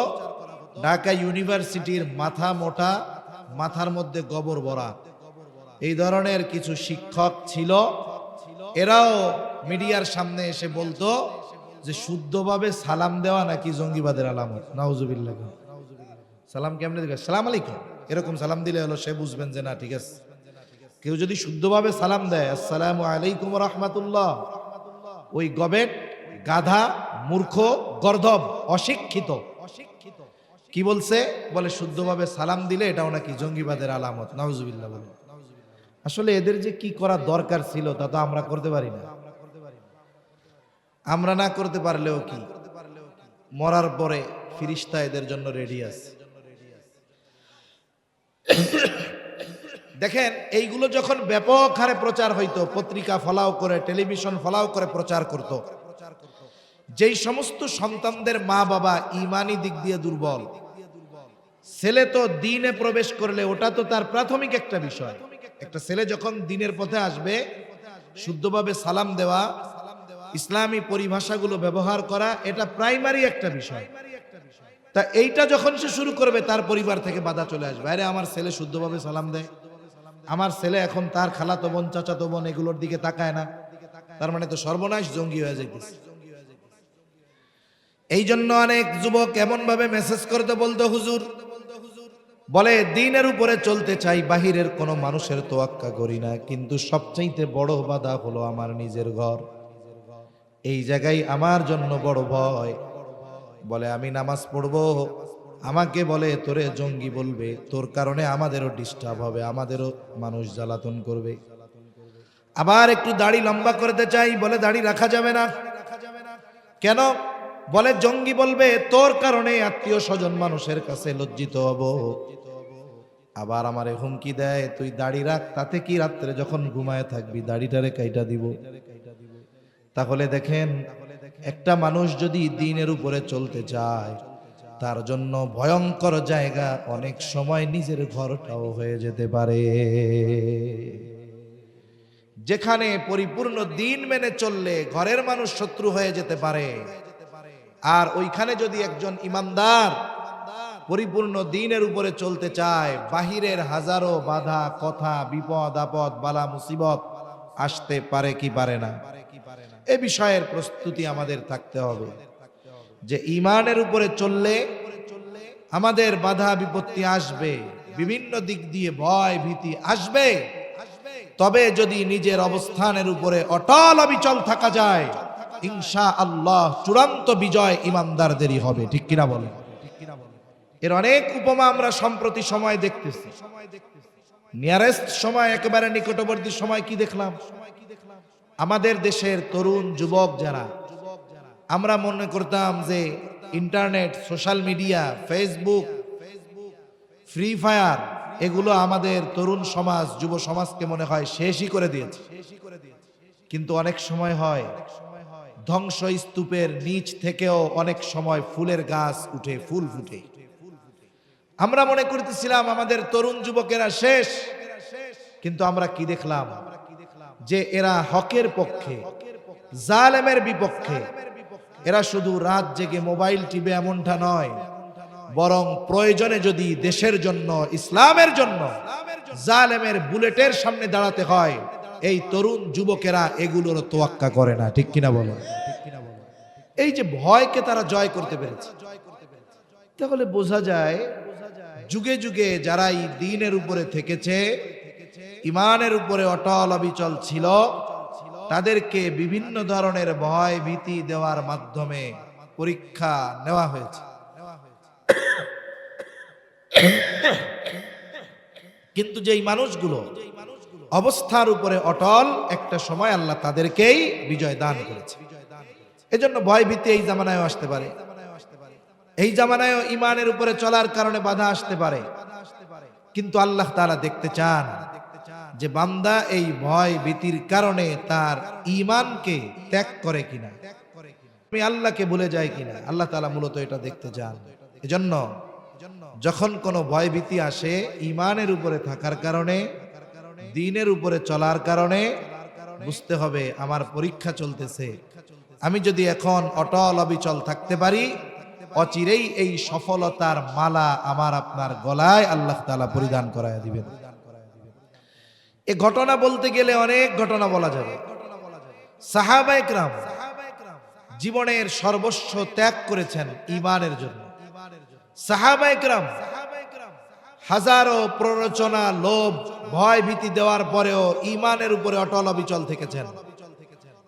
ঢাকা ইউনিভার্সিটির মাথা মোটা, মাথার মধ্যে গোবর ভরা এই ধরনের কিছু শিক্ষক ছিল। এরাও মিডিয়ার সামনে এসে বলতো যে শুদ্ধভাবে সালাম দেওয়া নাকি জঙ্গিবাদের আলামত। নাউজুবিল্লাহ। সালাম কেমনে দিবে? সালাম আলাইকুম, এরকম সালাম দিলে হলো সে বুঝবেন যে না ঠিক আছে। কেউ যদি শুদ্ধভাবে সালাম দেয় আসসালামু আলাইকুম ওয়া রাহমাতুল্লাহ, ওই গবেট, গাধা, মূর্খ, গর্দভ, অশিক্ষিত কি বলছে? বলে শুদ্ধভাবে সালাম দিলে এটাও নাকি জঙ্গিবাদের আলামত। নাউজুবিল্লাহ বলে। আসলে এদের যে কি করা দরকার ছিল তা তো আমরা করতে পারি না। আমরা না করতে পারলেও কি, মরার পরে ফিরিস্তা এদের জন্য রেডি আছে। দেখেন এইগুলো যখন ব্যাপক হারে প্রচার হইতো, পত্রিকা ফলাও করে, টেলিভিশন ফলাও করে প্রচার করত, যেই সমস্ত সন্তানদের মা বাবা ইমানি দিক দিয়ে দুর্বল, ছেলে তো দ্বীনে প্রবেশ করলে ওটা তো তার প্রাথমিক একটা বিষয়। একটা ছেলে যখন দ্বীনের পথে আসবে, শুদ্ধভাবে সালাম দেওয়া, ইসলামী পরিভাষাগুলো ব্যবহার করা, এটা প্রাইমারি একটা বিষয়। তা এইটা যখন সে শুরু করবে তার পরিবার থেকে বাধা চলে আসবে। আরে আমার ছেলে শুদ্ধভাবে সালাম দেয়, আমার ছেলে এখন তার খালাতো বোন, চাচাতো বোন এগুলোর দিকে তাকায় না, তার মানে তো সর্বনাশ, জঙ্গি হয়ে যাইতেছে। এই জন্য অনেক যুবক এমন ভাবে মেসেজ করতে বলতো, হুজুর বলে দ্বীনের উপরে চলতে চাই, বাহিরের কোনো মানুষের তোয়াক্কা করি না, কিন্তু সবচাইতে বড় বাধা হলো আমার নিজের ঘর। এই জায়গায় আমার জন্য বড় ভয়। বলে আমি নামাজ পড়বো, আমাকে বলে তোরে জঙ্গি বলবে, তোর কারণে আমাদেরও ডিস্টার্ব হবে, আমাদেরও মানুষ জ্বালাতন করবে। আবার একটু দাড়ি লম্বা করতে চাই, বলে দাড়ি রাখা যাবে না। কেন? বলে জঙ্গি বলবে, তোর কারণে আত্মীয় স্বজন মানুষের কাছে লজ্জিত হব। আবার আমারে হুমকি দেয়, তুই দাড়ি রাখ, তাতে কি রাত্রে যখন ঘুমায় থাকবি দাড়িটারে কাইটা দিব। তাহলে দেখেন, একটা মানুষ যদি দ্বীনের উপরে চলতে চায়, তার জন্য ভয়ঙ্কর জায়গা অনেক সময় নিজের ঘরটাও হয়ে যেতে পারে। যেখানে পরিপূর্ণ দ্বীন মেনে চললে ঘরের মানুষ শত্রু হয়ে যেতে পারে, আর ওইখানে যদি একজন ইমানদার পরিপূর্ণ দ্বীনের উপরে চলতে চায়, বাহিরের হাজারো বাধা, কথা, বিপদ আপদ, বালা মুসিবত আসতে পারে কি পারে না? এ বিষয়ের প্রস্তুতি আমাদের থাকতে হবে যে ঈমানের উপরে চললে আমাদের বাধা বিপত্তি আসবে, বিভিন্ন দিক দিয়ে ভয় ভীতি আসবে। তবে যদি নিজের অবস্থানের উপরে অটল অবিচল থাকা যায়, ইনশাআল্লাহ চূড়ান্ত বিজয় ঈমানদারদেরই হবে। ঠিক কিনা বলেন? এর অনেক উপমা আমরা সম্প্রতি সময় দেখতেছি। নিয়ারেস্ট সময়, একেবারে নিকটবর্তী সময় কি দেখলাম? আমাদের দেশের তরুণ যুবক যারা, আমরা মনে করতাম যে internet, social media, Facebook, free fire এগুলো আমাদের তরুণ সমাজ, যুব সমাজকে মনে হয় শেষই করে দিয়েছে। কিন্তু অনেক সময় হয় ধ্বংস স্তূপের নিচ থেকেও অনেক সময় ফুলের গাছ উঠে, ফুল ফুটে। আমরা মনে করতেছিলাম আমাদের তরুণ যুবকেরা শেষ, কিন্তু আমরা কি দেখলাম? যে এরা হকের পক্ষে, জালেমের বিপক্ষে। এরা শুধু রাত জেগে মোবাইল টিপে এমনটা নয়, বরং প্রয়োজনে যদি দেশের জন্য, ইসলামের জন্য জালেমের বুলেটের সামনে দাঁড়াতে হয়, এই তরুণ যুবকেরা এগুলোর তোয়াক্কা করে না। ঠিক কিনা বলো? এই যে ভয়কে তারা জয় করতে পেরেছে, তাহলে বোঝা যায় যুগে যুগে যারা এই দ্বীনের উপরে থেকেছে, ঈমানের উপরে অটল অবিচল ছিল, তাদেরকে বিভিন্ন ধরনের ভয় ভীতি দেওয়ার মাধ্যমে পরীক্ষা নেওয়া হয়েছে। কিন্তু যেই মানুষগুলো অবস্থার উপরে অটল, একটা সময় আল্লাহ তাদেরকেই বিজয় দান করেছে। এজন্য ভয় ভীতি এই জামানায়ও আসতে পারে, এই জামানায়ও ঈমানের উপরে চলার কারণে বাধা আসতে পারে। কিন্তু আল্লাহ তাআলা দেখতে চান যে বান্দা এই ভয় ভীতির কারণে তার ঈমানকে ত্যাগ করে কিনা, আমি আল্লাহকে ভুলে যাই কিনা। আল্লাহ তাআলা মূলত এটা দেখতে চান। এজন্য যখন কোনো ভয় ভীতি আসে, ঈমানের উপরে থাকার কারণে, দ্বীনের উপরে চলার কারণে, বুঝতে হবে আমার পরীক্ষা চলতেছে। আমি যদি এখন অটল অবিচল থাকতে পারি, অচিরেই এই সফলতার মালা আমার আপনার গলায় আল্লাহ তাআলা পরিধান করায় দিবেন। এই ঘটনা বলতে গেলে অনেক ঘটনা বলা যাবে। সাহাবায়ে কেরাম জীবনের সর্বস্ব ত্যাগ করেছেন ঈমানের জন্য। সাহাবায়ে কেরাম হাজারো প্ররোচনা, লোভ, ভয় ভীতি দেওয়ার পরেও ঈমানের উপরে অটল অবিচল থেকেছেন।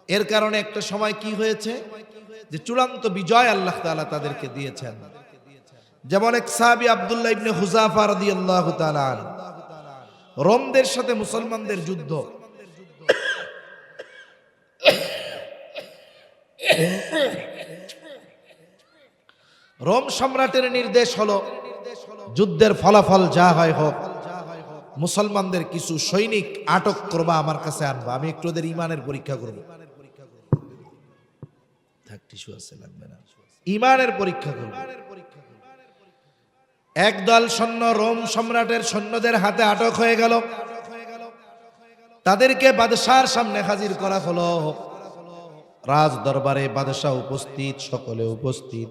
এর কারণে একটা সময় কি হয়েছে যে চূড়ান্ত বিজয় আল্লাহ তাআলা তাদেরকে দিয়েছেন। যেমন এক সাহাবী আব্দুল্লাহ ইবনে হুযাফা রাদিয়াল্লাহু তাআলা আনহু, রোমদের সাথে মুসলমানদের যুদ্ধ। রোম সম্রাটের নির্দেশ হলো যুদ্ধের ফলাফল যা হয় হোক, মুসলমানদের কিছু সৈনিক আটক করবা, আমার কাছে আনবা, আমি একটু ওদের ঈমানের পরীক্ষা করব। ঈমানের পরীক্ষা করব। একদল সৈন্য রোম সম্রাটের সৈন্যদের হাতে আটক হয়ে গেল। তাদেরকে বাদশার সামনে হাজির করা হলো। রাজ দরবারে বাদশাহ উপস্থিত, সকলে উপস্থিত।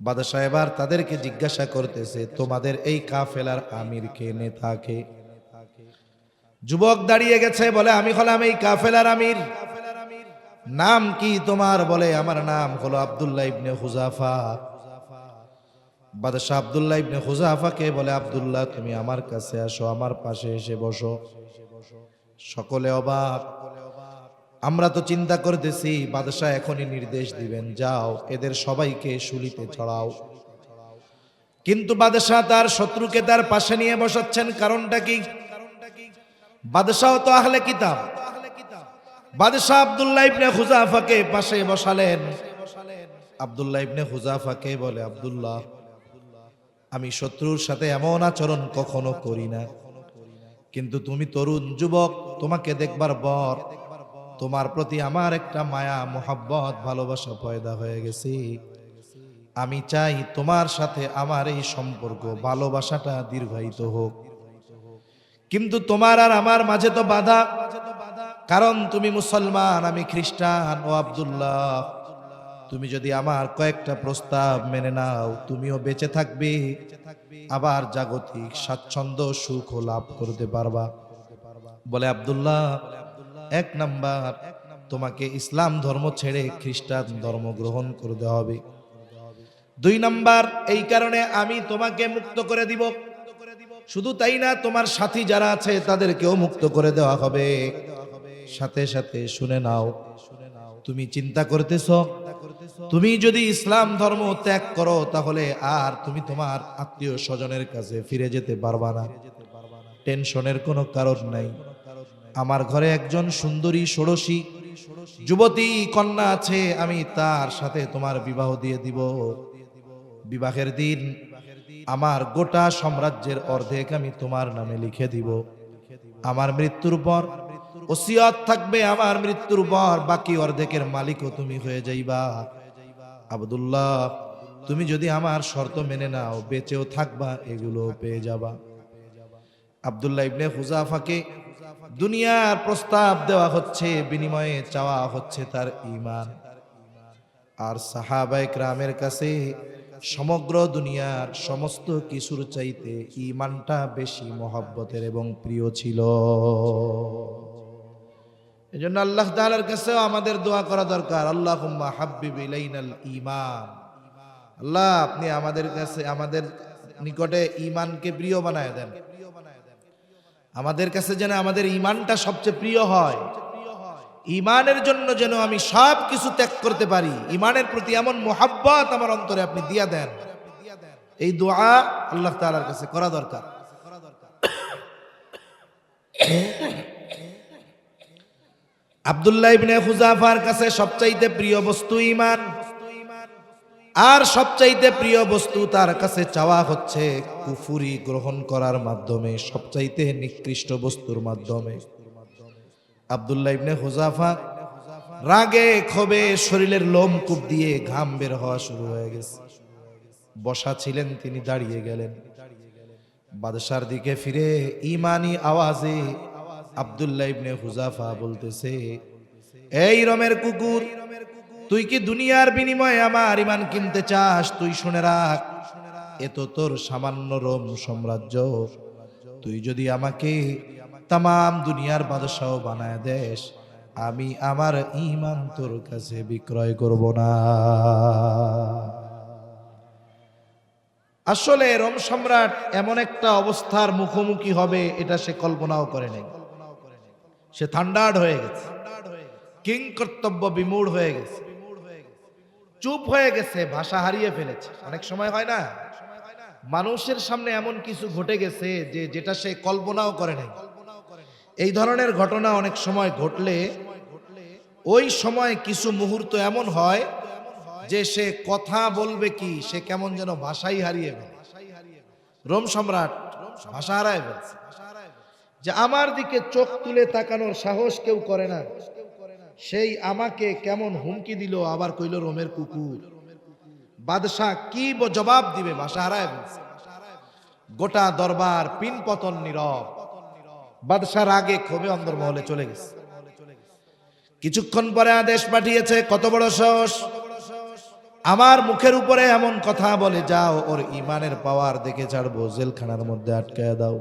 বাদশাহ এবার তাদেরকে জিজ্ঞাসা করতেছে, তোমাদের এই কাফেলার আমির কে, নেতা কে? যুবক দাঁড়িয়ে গেছে, বলে আমি হলাম এই কাফেলার আমির। নাম কি তোমার? বলে আমার নাম হলো আব্দুল্লাহ ইবনে হুযাফা। বাদশাহ আব্দুল্লাহ ইবনে হুযাফাকে বলে, আব্দুল্লাহ তুমি আমার কাছে আসো, আমার পাশে এসে বসো। সকলে অবাক। আমরা তো চিন্তা করতেছি বাদশাহ এখনই নির্দেশ দিবেন, যাও এদের সবাইকে শুলিতে চড়াও। কিন্তু বাদশাহ তার শত্রুকে তার পাশে নিয়ে বসাচ্ছেন, কারণটা কি? বাদশাহ তো আহলে কিতাব। বাদশাহ আব্দুল্লাহ ইবনে হুযাফাকে পাশে বসালেন। আব্দুল্লাহ ইবনে হুযাফাকে বলে, আব্দুল্লাহ আমি শত্রুর সাথে এমন আচরণ কখনো করি না, কিন্তু তুমি তরুণ যুবক, তোমাকে দেখবার পর তোমার প্রতি আমার একটা মায়া, মোহাব্বত, ভালোবাসা পয়দা হয়ে গেছে। আমি চাই তোমার সাথে আমার এই সম্পর্ক, ভালোবাসাটা দীর্ঘায়িত হোক। কিন্তু তোমার আর আমার মাঝে তো বাধা, কারণ তুমি মুসলমান, আমি খ্রিস্টান। ও আব্দুল্লাহ, তুমি যদি আমার কয়েকটা প্রস্তাব মেনে নাও, তুমিও বেঁচে থাকবে, আবার জাগতিক স্বাচ্ছন্দ্য সুখ লাভ করতে পারবা। বলে, আব্দুল্লাহ, এক নাম্বার, তোমাকে ইসলাম ধর্ম ছেড়ে খ্রিস্টান ধর্ম গ্রহণ করতে হবে। 2 নাম্বার, এই কারণে আমি তোমাকে মুক্ত করে দিব। শুধু তাই না, তোমার সাথী যারা আছে তাদেরকেও মুক্ত করে দেওয়া হবে। সাথে সাথে শুনে নাও, তুমি চিন্তা করতেছ তুমি যদি ইসলাম ধর্ম ত্যাগ করো, তাহলে আর তুমি তোমার আত্মীয় স্বজনের কাছে ফিরে যেতে পারবা না। টেনশনের কোনো কারণ নাই। আমার ঘরে একজন সুন্দরী ষোড়শী যুবতী কন্যা আছে, আমি তার সাথে তোমার বিবাহ দিয়ে দিব। বিবাহের দিন আমার গোটা সাম্রাজ্যের অর্ধেক আমি তোমার নামে লিখে দিব। আমার মৃত্যুর পর ওসিয়ত থাকবে, আমার মৃত্যুর পর বাকি অর্ধেকের মালিকও তুমি হয়ে যাইবা। আব্দুল্লাহ, তুমি যদি আমার শর্ত মেনে নাও, বেঁচেও থাকবা, এগুলো পেয়ে যাবা। আব্দুল্লাহ ইবনে হুযাফাকে দুনিয়ার প্রস্তাব দেওয়া হচ্ছে, বিনিময়ে চাওয়া হচ্ছে তার ঈমান। আর সাহাবায়ে কেরামের কাছে সমগ্র দুনিয়ার সমস্ত কিছুর চাইতে ঈমানটা বেশি মহব্বতের এবং প্রিয় ছিল। এজন্য আল্লাহ তাআলার কাছে আমাদের দোয়া করা দরকার, আল্লাহুম্মা হাব্বিব ইলাইনাল ঈমান। আল্লাহ, আপনি আমাদের কাছে, আমাদের নিকটে ঈমানকে প্রিয় বানায় দেন। আমাদের কাছে যেন আমাদের ঈমানটা সবচেয়ে প্রিয় হয়। ঈমানের জন্য যেন আমি সব কিছু ত্যাগ করতে পারি। ঈমানের প্রতি এমন মোহাব্বত আমার অন্তরে আপনি দিয়া দেন। এই দোয়া আল্লাহ তাআলার কাছে করা দরকার। আব্দুল্লাহ ইবনে হুযাফার কাছে সবচাইতে প্রিয় বস্তু ঈমান, আর সবচাইতে প্রিয় বস্তু তার কাছে চাওয়া হচ্ছে কুফরি গ্রহণ করার মাধ্যমে, সবচাইতে নিকৃষ্ট বস্তুর মাধ্যমে। আব্দুল্লাহ ইবনে হুযাফা রাগে ক্ষোভে শরীরের লোমকূপ দিয়ে ঘাম বের হওয়া শুরু হয়ে গেছে। বসা ছিলেন, তিনি দাঁড়িয়ে গেলেন। বাদশার দিকে ফিরে ঈমানি আওয়াজে আব্দুল্লাহ ইবনে হুযাফা বলতেছে, এই রোমের কুকুর, তুই কি দুনিয়ার বিনিময়ে আমার ঈমান কিনতে চাস? তুই শুনে রাখ, এ তো তোর সামান্য রোম সাম্রাজ্য। তুই যদি আমাকে তামাম দুনিয়ার বাদশাহ বানায় দেস, আমি আমার ঈমান তোর কাছে বিক্রয় করব না। আসলে রোম সম্রাট এমন একটা অবস্থার মুখোমুখি হবে এটা সে কল্পনাও করে নাই। সে থান্ডার্ড হয়ে গেছে, কিং কর্তব্য বিমূঢ় হয়ে গেছে, চুপ হয়ে গেছে, ভাষা হারিয়ে ফেলেছে। অনেক সময় হয় না, মানুষের সামনে এমন কিছু ঘটে গেছে যে যেটা সে কল্পনাও করে নাই। এই ধরনের ঘটনা অনেক সময় ঘটলে ওই সময় কিছু মুহূর্ত এমন হয় যে সে কথা বলবে কি, সে কেমন যেন ভাষাই হারিয়ে ফেলে। রোম সম্রাট ভাষা হারায় ফেলছে, যে আমার দিকে চোখ তুলে তাকানোর সাহস কেউ করে না, সেই আমাকে কেমন হুমকি দিল, আবার কইল রোমের কুকুর। বাদশাহ কি জবাব দিবে, ভাষা হারায় ফেলছে। গোটা দরবার পিন পতন নীরব। বাদশার আগে ক্ষোভে অন্দরমহলে চলে গেছে। কিছুক্ষণ পরে আদেশ পাঠিয়েছে, কত বড় সাহস, আমার মুখের উপরে এমন কথা বলে, যাও ওর ইমানের পাওয়ার দেখে ছাড়বো, জেলখানার মধ্যে আটকায় দাও।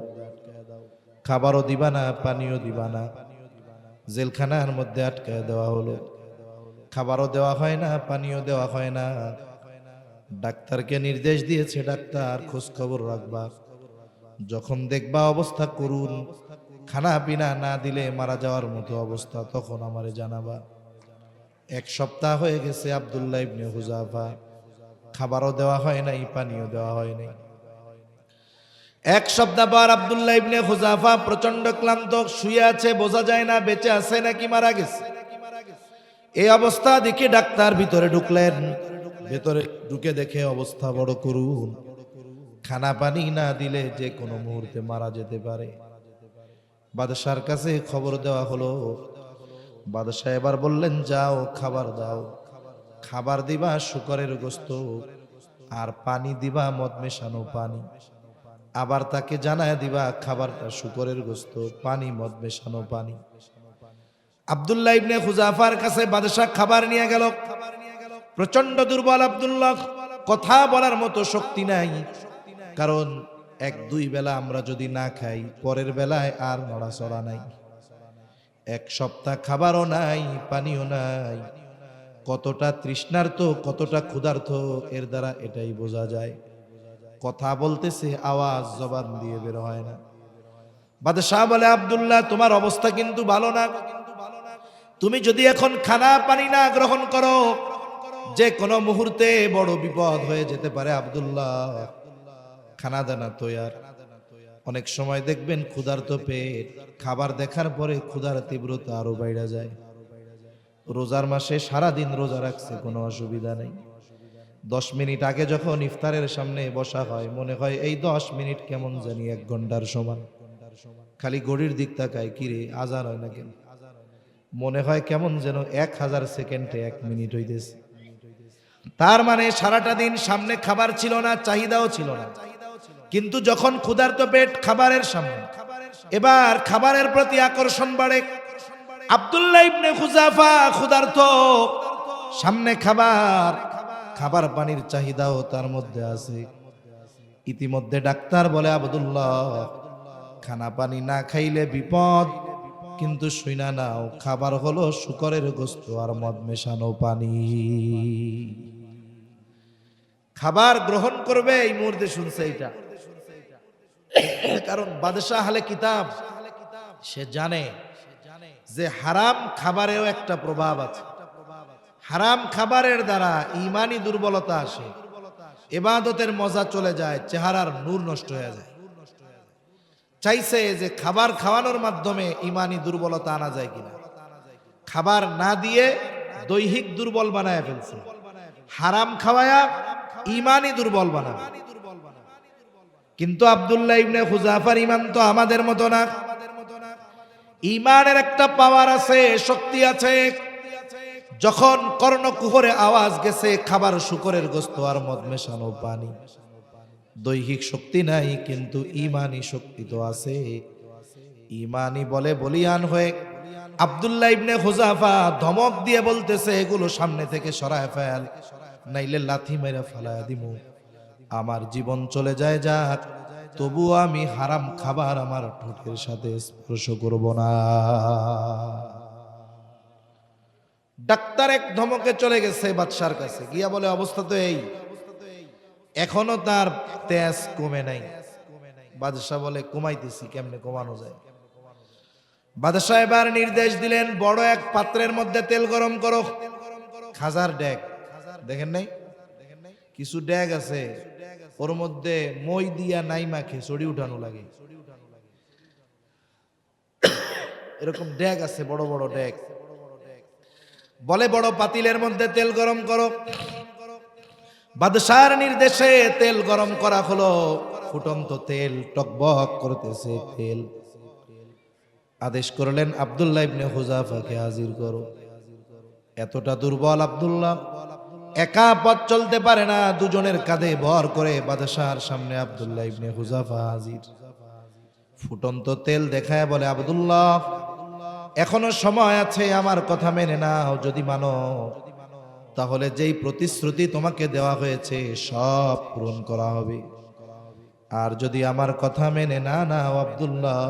খাবারও দিবা না, পানিও দিবা না, জেলখানার মধ্যে আটকায় দেওয়া হলো। খাবারও দেওয়া হয় না, পানিও দেওয়া হয় না। ডাক্তারকে নির্দেশ দিয়েছে, ডাক্তার খোঁজ খবর রাখবা, যখন দেখবা অবস্থা করুন, খানা পিনা না দিলে মারা যাওয়ার মতো অবস্থা, তখন আমারে জানাবা। 1 সপ্তাহ হয়ে গেছে আব্দুল্লাহ ইবনে হুযাফা, খাবারও দেওয়া হয় নাই, পানিও দেওয়া হয় নাই। 1 সপ্তাহ পর আব্দুল্লাহ ইবনে হুযাফা প্রচন্ড ক্লান্ত, শুয়ে আছে, বোঝা যায় না বেঁচে আছে নাকি মারা গেছে। এই অবস্থা দেখে ডাক্তার ভিতরে ঢুকলেন। ভেতরে ঢুকে দেখে অবস্থা বড় করুন, খানা পানি না দিলে যে কোনো মুহূর্তে মারা যেতে পারে। বাদশার কাছে খবর দেওয়া হলো। বাদশাহ এবার বললেন, যাও খাবার দাও। খাবার দিবা শুকরের গোশত, আর পানি দিবা মদ মেশানো পানি। আবার তাকে জানায় দিবা খাবারটা শুকরের গোশত, পানি মদ মেশানো পানি। আব্দুল্লাহ ইবনে হুযাফার কাছে বাদশাহ খাবার নিয়ে গেল। প্রচন্ড দুর্বল আব্দুল্লাহ, কথা বলার মতো শক্তি নাই। কারণ 1-2 বেলা আমরা যদি না খাই, পরের বেলায় আর নড়াচড়া নাই। 1 সপ্তাহ খাবারও নাই, পানিও নাই। কতটা তৃষ্ণার্ত, কতটা ক্ষুধার্ত, এর দ্বারা এটাই বোঝা যায়। কথা বলতেছে, আওয়াজ জবান দিয়ে বের হয় না। বাদশাহ বলে, আব্দুল্লাহ তোমার অবস্থা কিন্তু ভালো না। তুমি যদি এখন খানা পানি না গ্রহণ করো, যে কোনো মুহূর্তে বড় বিপদ হয়ে যেতে পারে। আব্দুল্লাহ খানা দানা তৈয়ার। অনেক সময় দেখবেন ক্ষুধার্ত পেট, খাবার দেখার পরে ক্ষুধার তীব্রতা আরো বাইরে যায়। রোজার মাসে সারাদিন রোজা রাখছে, কোনো অসুবিধা নেই। 10 মিনিট আগে যখন ইফতারের সামনে বসা হয়, মনে হয় এই 10 মিনিট কেমন জানি 1 ঘন্টার সমান। খালি ঘড়ির দিক তাকায়, কিরে আজান হয় না কেন, মনে হয় কেমন যেন 1000 সেকেন্ডে 1 মিনিট হইতেছে। তার মানে সারাটা দিন সামনে খাবার ছিল না, চাহিদাও ছিল না। কিন্তু যখন ক্ষুধার্ত পেট খাবারের সামনে, এবার খাবারের প্রতি আকর্ষণ বাড়ে। আব্দুল্লাহ ইবনে হুযাফা ক্ষুধার্ত, সামনে খাবার, খাবার পানির চাহিদাও তার মধ্যে আছে। ইতিমধ্যে ডাক্তার বলে, আব্দুল্লাহ খানা পানি না খাইলে বিপদ, কিন্তু শুইনা নাও, খাবার হলো শুকরের গোশত আর মদ মেশানো পানি। খাবার গ্রহণ করবে এই মুহূর্তে শুনছে এটা, কারণ বাদশাহ আহলে কিতাব, সে জানে যে হারাম খাবারেও একটা প্রভাব আছে। হারাম খাবারের দ্বারা ইমানি দুর্বলতা আসে, ইবাদতের মজা চলে যায়, চেহারার নূর নষ্ট হয়ে যায়। চাইছে যে খাবার খাওয়ানোর মাধ্যমে ইমানি দুর্বলতা আনা যায় কিনা। খাবার না দিয়ে দৈহিক দুর্বল বানায় ফেলছে, হারাম খাওয়ায়া ইমানি দুর্বল বানাবে। কিন্তু আব্দুল্লাহ ইবনে হুযাফার ইমান তো আমাদের মতো না। ইমানের একটা পাওয়ার আছে, শক্তি আছে। যখন কর্ণকুহরে আওয়াজ গেছে খাবার শুকরের গোশত আর মদ মেশানো পানি, দৈহিক শক্তি নাই কিন্তু ইমানি শক্তি তো আছে। ইমানি বলে বলিয়ান হয়ে আব্দুল্লাহ ইবনে হুযাফা ধমক দিয়ে বলতেছে, এগুলো সামনে থেকে সরায় ফেল, নাইলে লাথি মেরে ফালায়া দিমু। আমার জীবন চলে যায় যাক, তবুও আমি হারাম খাবার আমার ঠোঁটের সাথে স্পর্শ করব না। ডাক্তার এক ধমকে চলে গেছে বাদশার কাছে, গিয়া বলে অবস্থা তো এই, এখনো তার তেজ কমে নাই। বাদশা বলে কমাইতেছি, কেমনে কমানো যায়? বাদশা এবার নির্দেশ দিলেন, বড় এক পাত্রের মধ্যে তেল গরম করো। খাজার ডেক দেখেন নাই? কিছু ডেক আছে ওর মধ্যে মই দিয়া নাই মাখে চড়ি উঠানো লাগে, এরকম ডেক আছে, বড় বড় ডেক। বলে বড় পাতিলের মধ্যে তেল গরম করো। বাদশার নির্দেশে তেল গরম করা হলো, ফুটন্ত তেল টকবক করতেছে তেল। আদেশ করলেন আব্দুল্লাহ ইবনে হুযাফাকে হাজির করো। এতটা দুর্বল আব্দুল্লাহ, একা পথ চলতে পারে না, দুজনের কাঁধে ভর করে বাদশার সামনে আব্দুল্লাহ ইবনে হুযাফা হাজির। ফুটন্ত তেল দেখায় বলে, আব্দুল্লাহ এখনো সময় আছে, আমার কথা মেনে নাও। যদি মানো তাহলে যেই প্রতিশ্রুতি তোমাকে দেওয়া হয়েছে সব পূরণ করা হবে, আর যদি আমার কথা মেনে না নাও আব্দুল্লাহ,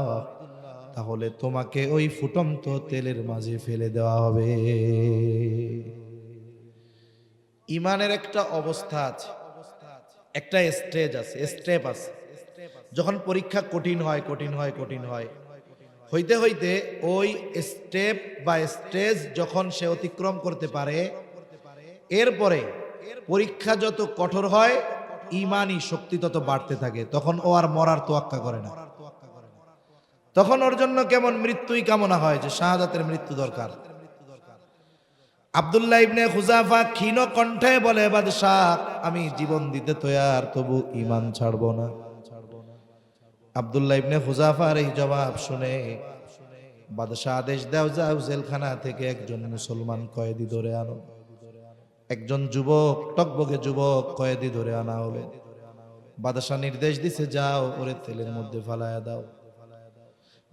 তাহলে তোমাকে ওই ফুটন্ত তেলের মাঝে ফেলে দেওয়া হবে। ইমানের একটা অবস্থা আছে, একটা স্টেজ আছে, স্টেপ আছে। যখন পরীক্ষা কঠিন হয় কঠিন হয় কঠিন হয়, হইতে হইতে ওই স্টেপ বা স্টেজ যখন সে অতিক্রম করতে পারে, এরপরে পরীক্ষা যত কঠোর হয় ইমানি শক্তি তত বাড়তে থাকে। তখন ও আর মরার তোয়াক্কা করে না, তখন ওর জন্য কেমন মৃত্যুই কামনা হয়, যে শাহাদাতের মৃত্যু দরকার। আব্দুল্লাহ ইবনে হুযাফা ক্ষীণ কণ্ঠে বলে, বাদশাহ আমি জীবন দিতে তৈয়ার, তবু ঈমান ছাড়বো না। আব্দুল্লাহ ইবনে হুযাফার এই জবাব শুনে বাদশাহ আদেশ দাও, যাও জেলখানা থেকে একজন মুসলমান কয়েদি ধরে আনো। একজন যুবক, টকবকে যুবক কয়েদি ধরে আনা হলো। বাদশাহ নির্দেশ দিছে, যাও ওরে তেলের মধ্যে ফালায়া দাও।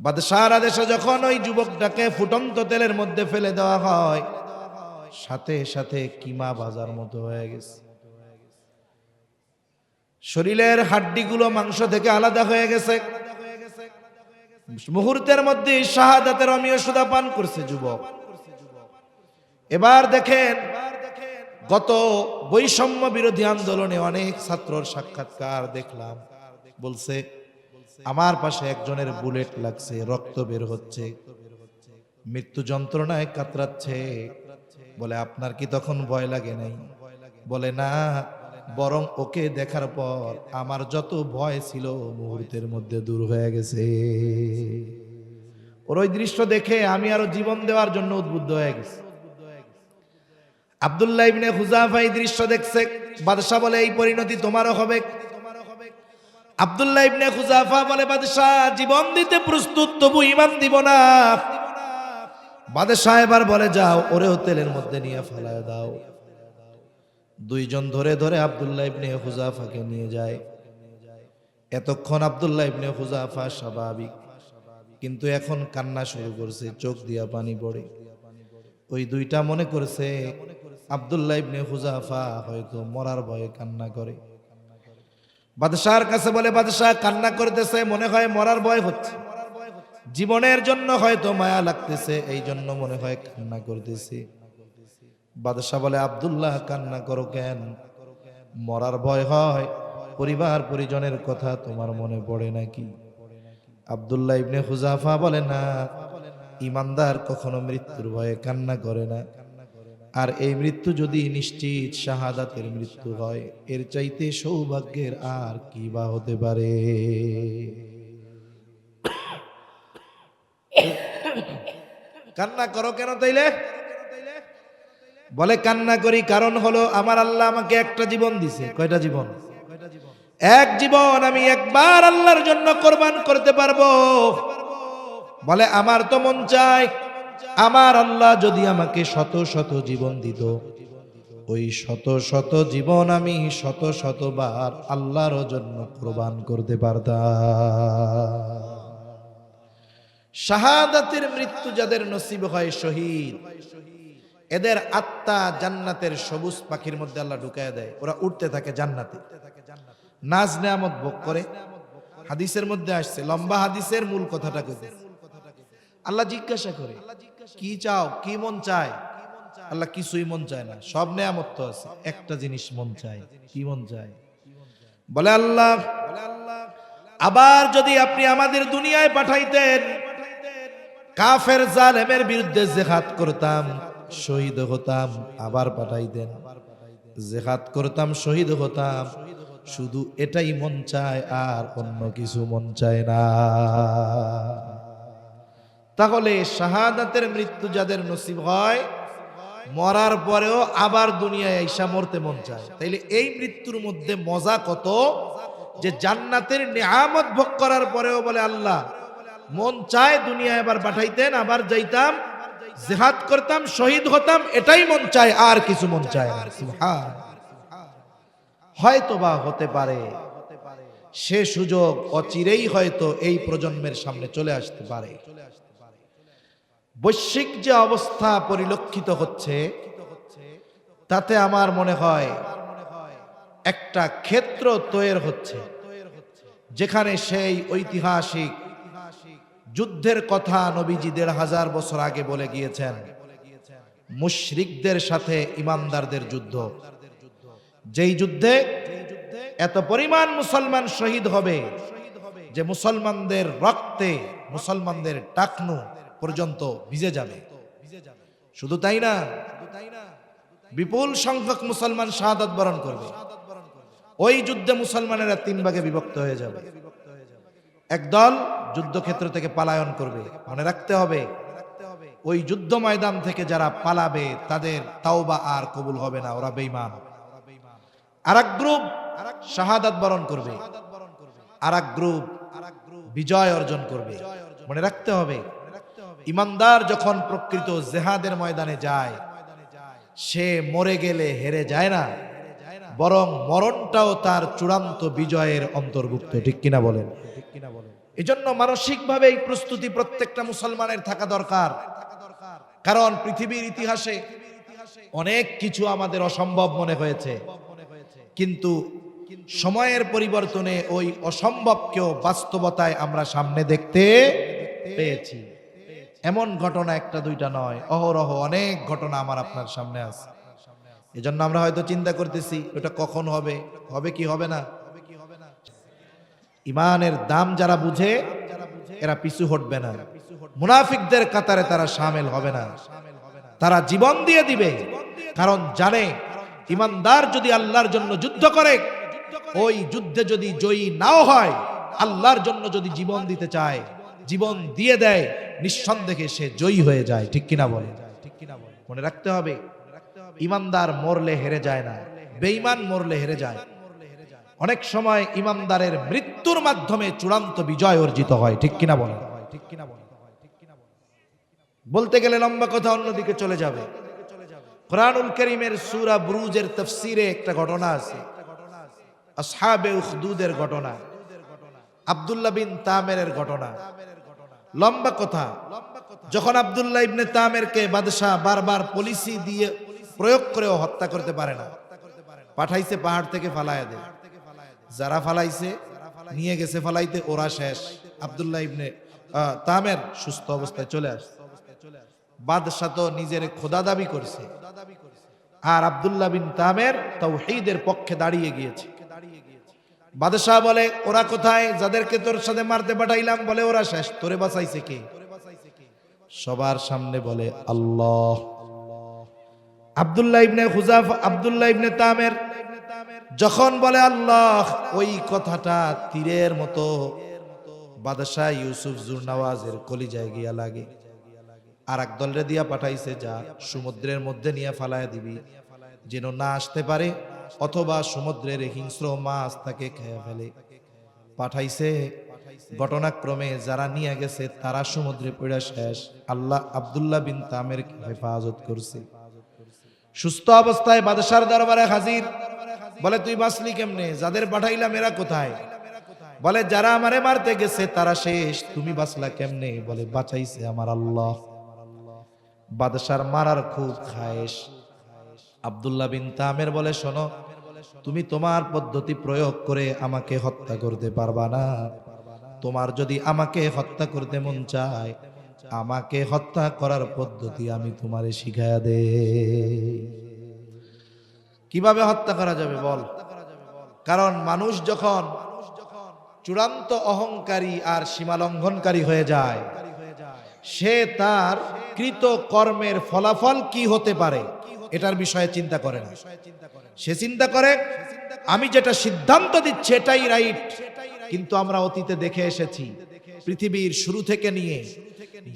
বাদশাহর আদেশে যখন ওই যুবকটাকে ফুটন্ত তেলের মধ্যে ফেলে দেওয়া হয়, সাথে সাথে কিমা বাজার মতো হয়ে গেছে। শরীরের হাড্ডিগুলো মাংস থেকে আলাদা হয়ে গেছে। মুহূর্তের মধ্যে শাহাদাতের অমীয় সুধা পান করছে যুবক। এবার দেখেন, গত বৈষম্য বিরোধী আন্দোলনে অনেক ছাত্রর সাক্ষাৎকার দেখলাম, বলছে আমার পাশে একজনের বুলেট লাগছে, রক্ত বের হচ্ছে, মৃত্যু যন্ত্রণায় কাতরাচ্ছে। বলে আপনার কি তখন ভয় লাগে নাই? বলে না, বরং ওকে দেখার পর আমার যত ভয় ছিল মুহূর্তের মধ্যে দূর হয়ে গেছে। ওর ওই দৃশ্য দেখে আমি আরো জীবন দেওয়ার জন্য উদ্বুদ্ধ হয়ে গেছি। আব্দুল্লাহ ইবনে হুযাফা এই দৃশ্য দেখছে। বাদশা বলে, এই পরিণতি তোমারও হবে। আব্দুল্লাহ ইবনে হুযাফা বলে, বাদশাহ জীবন দিতে প্রস্তুত, তবু ঈমান দিব না। বাদশাহ এবার বলে, যাও ওরেও তেলের মধ্যে নিয়ে ফেলায় দাও। দুইজন ধরে ধরে আব্দুল্লাহ ইবনে হুযাফাকে নিয়ে যায়। এতক্ষণ আব্দুল্লাহ ইবনে হুযাফা স্বাভাবিক, কিন্তু এখন কান্না শুরু করছে, চোখ দিয়া পানি পড়ে। ওই দুইটা মনে করছে আব্দুল্লাহ ইবনে হুযাফা হয়তো মরার ভয়ে কান্না করে। বাদশাহর কাছে বলে, বাদশাহ কান্না করতেছে, মনে হয় মরার ভয় হচ্ছে, জীবনের জন্য হয়তো মায়া লাগতেছে, এই জন্য মনে হয় কান্না করতেছে। বাদশাহ বলে, আব্দুল্লাহ কান্না করো কেন? মরার ভয় হয়? পরিবার পরিজনের কথা তোমার মনে পড়ে নাকি? আব্দুল্লাহ ইবনে হুযাফা বলে, না, ঈমানদার কখনো মৃত্যুর ভয়ে কান্না করে না। আর এই মৃত্যু যদি নিশ্চিত শাহাদাতের মৃত্যু হয়, এর চাইতে সৌভাগ্যের আর কি বা হতে পারে? কান্না করো কেন তাইলে? বলে, কান্না করি কারণ হলো আমার আল্লাহ আমাকে একটা জীবন দিছে। কয়টা জীবন? এক জীবন আমি একবার আল্লাহর জন্য কোরবান করতে পারবো। বলে, আমার তো মন চায় আমার আল্লাহ যদি আমাকে শত শত জীবন দিত, ওই শত শত জীবন আমি শত শতবার আল্লাহর জন্য কোরবান করতে পারতাম। শাহাদাতের মৃত্যু যাদের নসিব হয় শহীদ, এদের আত্মা জান্নাতের সবুজ পাখির মধ্যে আল্লাহ ঢুকায় দেয়, ওরা উঠতে থাকে জান্নাতে, নাজ নেয়ামত ভোগ করে। হাদিসের মধ্যে আসছে, লম্বা হাদিসের মূল কথাটা কইতে, আল্লাহ জিজ্ঞাসা করে কি চাও, কি মন চায়? আল্লাহ কিছুই মন চায় না, সব নেয়ামত তো আছে, একটা জিনিস মন চায়। কি মন চায়? বলে আল্লাহ, আবার যদি আপনি আমাদের দুনিয়ায় পাঠাইতেন, কাফের জালেমের বিরুদ্ধে জিহাদ করতাম, শহীদ হতাম, আবার পাঠাইতেন, জিহাদ করতাম, শহীদ হতাম, শুধু এটাই মন চায়, আর অন্য কিছু মন চায় না। তাহলে শাহাদাতের মৃত্যু যাদের নসিব হয়, মরার পরেও আবার দুনিয়ায় আইসা মরতে মন চায়। তাইলে এই মৃত্যুর মধ্যে মজা কত, যে জান্নাতের নিয়ামত ভোগ করার পরেও বলে আল্লাহ মন চায় দুনিয়ায় এবার পাঠাইতেন, আবার যাইতাম, জিহাদ করতাম, শহীদ হতাম, এটাই মন চায়, আর কিছু মন চায় না। সুবহান। হয়তো বা হতে পারে সে সুযোগ অচিরেই হয়তো এই প্রজন্মের সামনে চলে আসতে পারে। বৈশ্বিক যে অবস্থা পরিলক্ষিত হচ্ছে, তাতে আমার মনে হয় একটা ক্ষেত্র তৈরি হচ্ছে, যেখানে সেই ঐতিহাসিক যুদ্ধের কথা নবীজি ১৫০০ বছর আগে বলে গিয়েছেন, মুশরিকদের সাথে ইমানদারদের যুদ্ধ, যেই যুদ্ধে এত পরিমাণ মুসলমান শহীদ হবে যে মুসলমানদের রক্তে মুসলমানদের টাকনু পর্যন্ত ভিজে যাবে। শুধু তাই না, বিপুল সংখ্যক মুসলমান শাহাদাত বরণ করবে। ওই যুদ্ধে মুসলমানেরা ৩ ভাগে বিভক্ত হয়ে যাবে। একদল যুদ্ধক্ষেত্র থেকে পলায়ন করবে। মনে রাখতে হবে, ওই যুদ্ধ ময়দান থেকে যারা পালাবে তাদের তাওবা আর কবুল হবে না, ওরা বেঈমান। আরেক গ্রুপ শাহাদাত বরণ করবে, আরেক গ্রুপ বিজয় অর্জন করবে। মনে রাখতে হবে, ইমানদার যখন প্রকৃত জিহাদের ময়দানে যায়, সে মরে গেলে হেরে যায় না, বরং মরণটাও তার চূড়ান্ত বিজয়ের অন্তর্ভুক্ত। ঠিক কিনা বলেন? এজন্য মানসিকভাবে এই প্রস্তুতি প্রত্যেকটা মুসলমানের থাকা দরকার। কারণ পৃথিবীর ইতিহাসে অনেক কিছু আমাদের অসম্ভব মনে হয়েছে, কিন্তু সময়ের পরিবর্তনে ওই অসম্ভবকেও বাস্তবতায় আমরা সামনে দেখতে পেয়েছি। এমন ঘটনা একটা দুইটা নয়, অহরহ অনেক ঘটনা আমার আপনার সামনে আছে। এজন্য আমরা হয়তো চিন্তা করতেছি ওটা কখন হবে, হবে কি হবে না। ইমানের দাম যারা বুঝে এরা পিছু হটবে না, মুনাফিকদের কাতারে তারা শামিল হবে না, তারা জীবন দিয়ে দিবে। কারণ জানে, ইমানদার যদি আল্লাহর জন্য যুদ্ধ করে, ওই যুদ্ধে যদি জয়ী নাও হয়, আল্লাহর জন্য যদি জীবন দিতে চায়, জীবন দিয়ে দেয়, নিঃসন্দেহে সে জয়ী হয়ে যায়। ঠিক কিনা বলে? মনে রাখতে হবে, ইমানদার মরলে হেরে যায় না, বেঈমান মরলে হেরে যায়। অনেক সময় ইমানদারের মৃত্যুর মাধ্যমে চূড়ান্ত বিজয় অর্জিত হয়। ঠিক কিনা বলে? বলতে গেলে লম্বা কথা অন্যদিকে চলে যাবে। কুরআনুল কারীমের সূরা বুরুজের তাফসীরে একটা ঘটনা আছে, আসহাবে উখদুদের ঘটনা, আব্দুল্লাহ বিন তামেরের ঘটনা। লম্বা কথা। যখন আব্দুল্লাহ ইবনে তামেরকে বাদশা বারবার পলিসি দিয়ে প্রয়োগ করেও হত্যা করতে পারে না, পাঠাইছে পাহাড় থেকে ফালায়া দেয়। যারা ফালাইছে নিয়ে গেছে ফালাইতে, ওরা শেষ। আব্দুল্লাহ ইবনে তামের সুস্থ অবস্থায় চলে আসছে। বাদশা তো নিজের খোদা দাবি করছে, আর আব্দুল্লাহ বিন তামের তাওহীদের পক্ষে দাঁড়িয়ে গিয়েছে। বাদশাহ বলে, ওরা কোথায় যাদেরকে তোর সাথে মারতে পাঠাইলাম? বলে, ওরা শেষ। তোরে বাঁচাইছে কে? সবার সামনে বলে, আল্লাহ। আব্দুল্লাহ ইবনে তামের যখন বলে আল্লাহ, ওই কথাটা তীরের মতো বাদশাহ ইউসুফ জুরনাওয়াজের কলিজায় গিয়া লাগে। আর এক দলরে দিয়া পাঠাইছে, যা সমুদ্রের মধ্যে নিয়ে ফালায় দিবি, যেন না আসতে পারে, অথবা সমুদ্রের হিংস্র মাছ তাকে খেয়ে ফেলে। পাঠাইছে, ঘটনাক্রমে যারা নিয়ে গেছে তারা সমুদ্রে পড়ে শেষ। আল্লাহ আব্দুল্লাহ বিন তামের হেফাজত করছে। সুস্থ অবস্থায় বাদশার দরবারে হাজির। বলে, তুই বাঁচলি কেমনে? যাদের পাঠাইলাম এরা কোথায়? বলে যারা আমারে মারতে গেছে তারা শেষ, তুমি বাঁচলা কেমনে? বলে বাঁচাইছে আমার আল্লাহ। বাদশার মারার খুব খায়েশ। আব্দুল্লাহ বিন তামের বলে শোনো, তুমি তোমার পদ্ধতি প্রয়োগ করে আমাকে হত্যা করতে পারবা না। তোমার যদি আমাকে হত্যা করতে মন চায়, আমাকে হত্যা করার পদ্ধতি আমি তোমারে শিখায়া দে। কিভাবে হত্যা করা যাবে বল? কারণ মানুষ যখন চূড়ান্ত অহংকারী আর সীমালঙ্ঘনকারী হয়ে যায়, সে তার কৃত কর্মের ফলাফল কি হতে পারে এটার বিষয়ে চিন্তা করে না। সে চিন্তা করে আমি যেটা সিদ্ধান্ত দিচ্ছি এটাই রাইট। কিন্তু আমরা অতীতে দেখে এসেছি, পৃথিবীর শুরু থেকে নিয়ে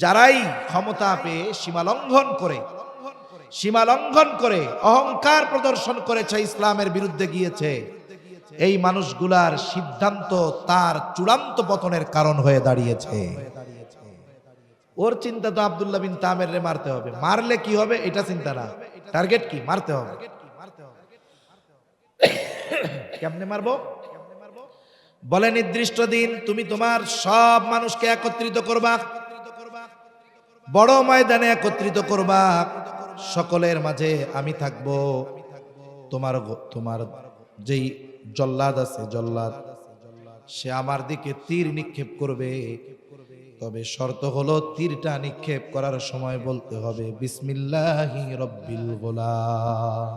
যারাই ক্ষমতা পেয়ে সীমালঙ্ঘন করে অহংকার প্রদর্শন করেছে, ইসলামের বিরুদ্ধে গিয়েছে, এই মানুষগুলার সিদ্ধান্ত তার চূড়ান্ত পতনের কারণ হয়ে দাঁড়িয়েছে। ওর চিন্তা তো আব্দুল্লাহ বিন তামের রে মারতে হবে, মারলে কি হবে এটা চিন্তা না, টার্গেট কি? মারতে হবে। কেমনে মারবো? বলে নির্দিষ্ট দিন তুমি তোমার সব মানুষকে একত্রিত করবা, বড় ময়দানে একত্রিত করবা, সকলের মাঝে আমি থাকব। তোমার যেই জল্লাদ আছে, জল্লাদ সে আমার দিকে তীর নিক্ষেপ করবে, তবে শর্ত হলো তীরটা নিক্ষেপ করার সময় বলতে হবে বিসমিল্লাহি রব্বিল গোলাম।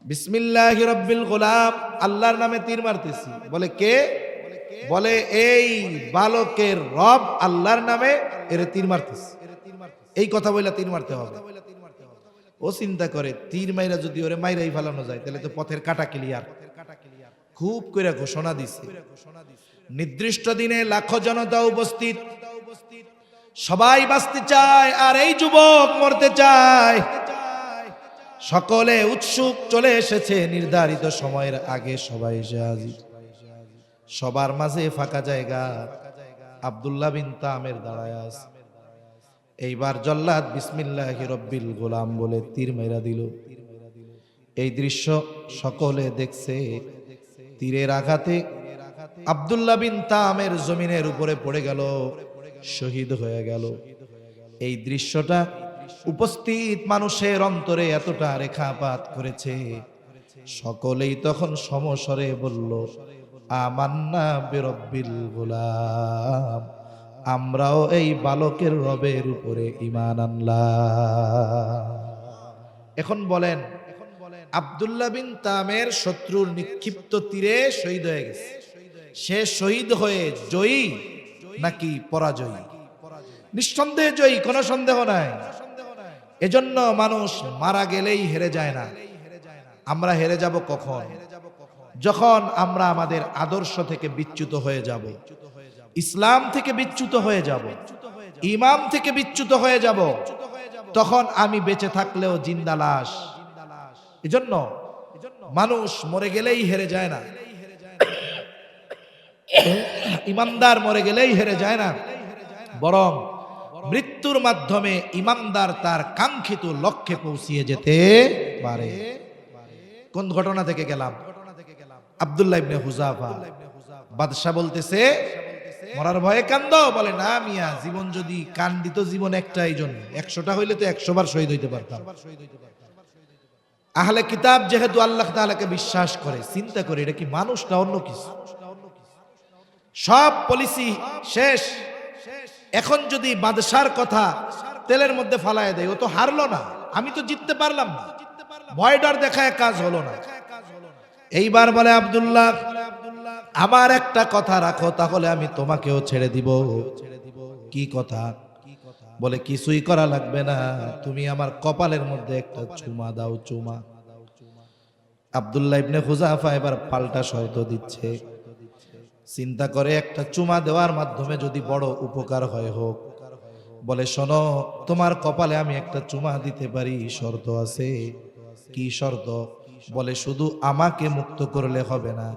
বিসমিল্লাহি রব্বিল গোলাম, আল্লাহর নামে তীর মারতেছি। বলে কে? বলে এই বালকের রব আল্লাহর নামে এর তীর মারতেছি। এই কথা বলে তীর মারতে হবে। ও চিন্তা করে তীর মাইরা যদি ওরে মাইরাই ফেলানো যায় তাহলে তো পথের কাটা ক্লিয়ার। খুব করে ঘোষণা দিছে, নির্দিষ্ট দিনে লাখো জনতা উপস্থিত, সবাই বাঁচতে চায় আর এই যুবক মরতে চায়। সকলে উৎসুক, চলে এসেছে নির্ধারিত সময়ের আগে, সবাই এসে হাজির। সবার মাঝে ফাঁকা জায়গা, আব্দুল্লাহ বিন তামের দাঁড়ায় আছে। এইবার জল্লাদ বিসমিল্লাহি রব্বিল গোলাম বলে তীর মেরা দিল। এই দৃশ্য সকলে দেখছে। তীরের আঘাতে আব্দুল্লাহ বিন তামের জমিনের উপরে পড়ে গেল, শহীদ হয়ে গেল। এই দৃশ্যটা উপস্থিত মানুষের অন্তরে এতটা রেখাপাত করেছে, সকলেই তখন সমস্বরে বলল আমান্না বিরব্বিল গোলাম, আমরাও এই বালকের রবের উপরে ঈমান আনলাম। এখন বলেন, আব্দুল্লাহ বিন তামের শত্রুর নিক্ষিপ্ত তীরে শহীদ হয়ে গেছে। সে শহীদ হয়ে জয়ী নাকি পরাজয়ী? নিঃসন্দেহে জয়ী, কোনো সন্দেহ নাই। এজন্য মানুষ মারা গেলেই হেরে যায় না। আমরা হেরে যাব কখন? যখন আমরা আমাদের আদর্শ থেকে বিচ্যুত হয়ে যাব, ইসলাম থেকে বিচ্যুত হয়ে যাব, ইমাম থেকে বিচ্যুত হয়ে যাব, তখন আমি বেঁচে থাকলেও জিন্দা লাশ। এজন্য মানুষ মরে গেলেই হেরে যায় না, ইমানদার মরে গেলেই হেরে যায় না, বরং মৃত্যুর মাধ্যমে ইমানদার তার কাঙ্ক্ষিত লক্ষ্যে পৌঁছিয়ে যেতে পারে। কোন ঘটনা থেকে গেলাম? আব্দুল্লাহ ইবনে হুযাফা, বাদশা বলতেছে মরার ভয়ে কান্দ। বলে না মিয়া, জীবন যদি কান্দিত জীবন একটাই জন্য, 100টা হইলে তো 100 বার শহীদ হইতে পারতাম। আহলে কিতাব যেহেতু আল্লাহ তাআলাকে বিশ্বাস করে, চিন্তা করে এটা কি মানুষ না অন্য কিছু? সব পলিসি শেষ। এখন যদি বাদশার কথা তেলের মধ্যে ফালায় দেয়, ও তো হারলো না, আমি তো জিততে পারলাম না, ভয় ডর দেখায় কাজ হলো না। এইবার বলে আব্দুল্লাহ, আমার একটা কথা রাখো, তাহলে আমি তোমাকেও ছেড়ে দিব। কি কথা? বলে কিছুই করা লাগবে না, তুমি আমার কপালের মধ্যে একটা চুমা দাও, চুমা। আব্দুল্লাহ ইবনে হুযাফা এবার পাল্টা শর্ত দিচ্ছে। চিন্তা করে একটা চুমা দেওয়ার মাধ্যমে যদি বড় উপকার হয় হোক। বলে শোনো, তোমার কপালে আমি একটা চুমা দিতে পারি, শর্ত আছে। কি শর্ত? বলে শুধু আমাকে মুক্ত করলে হবে না,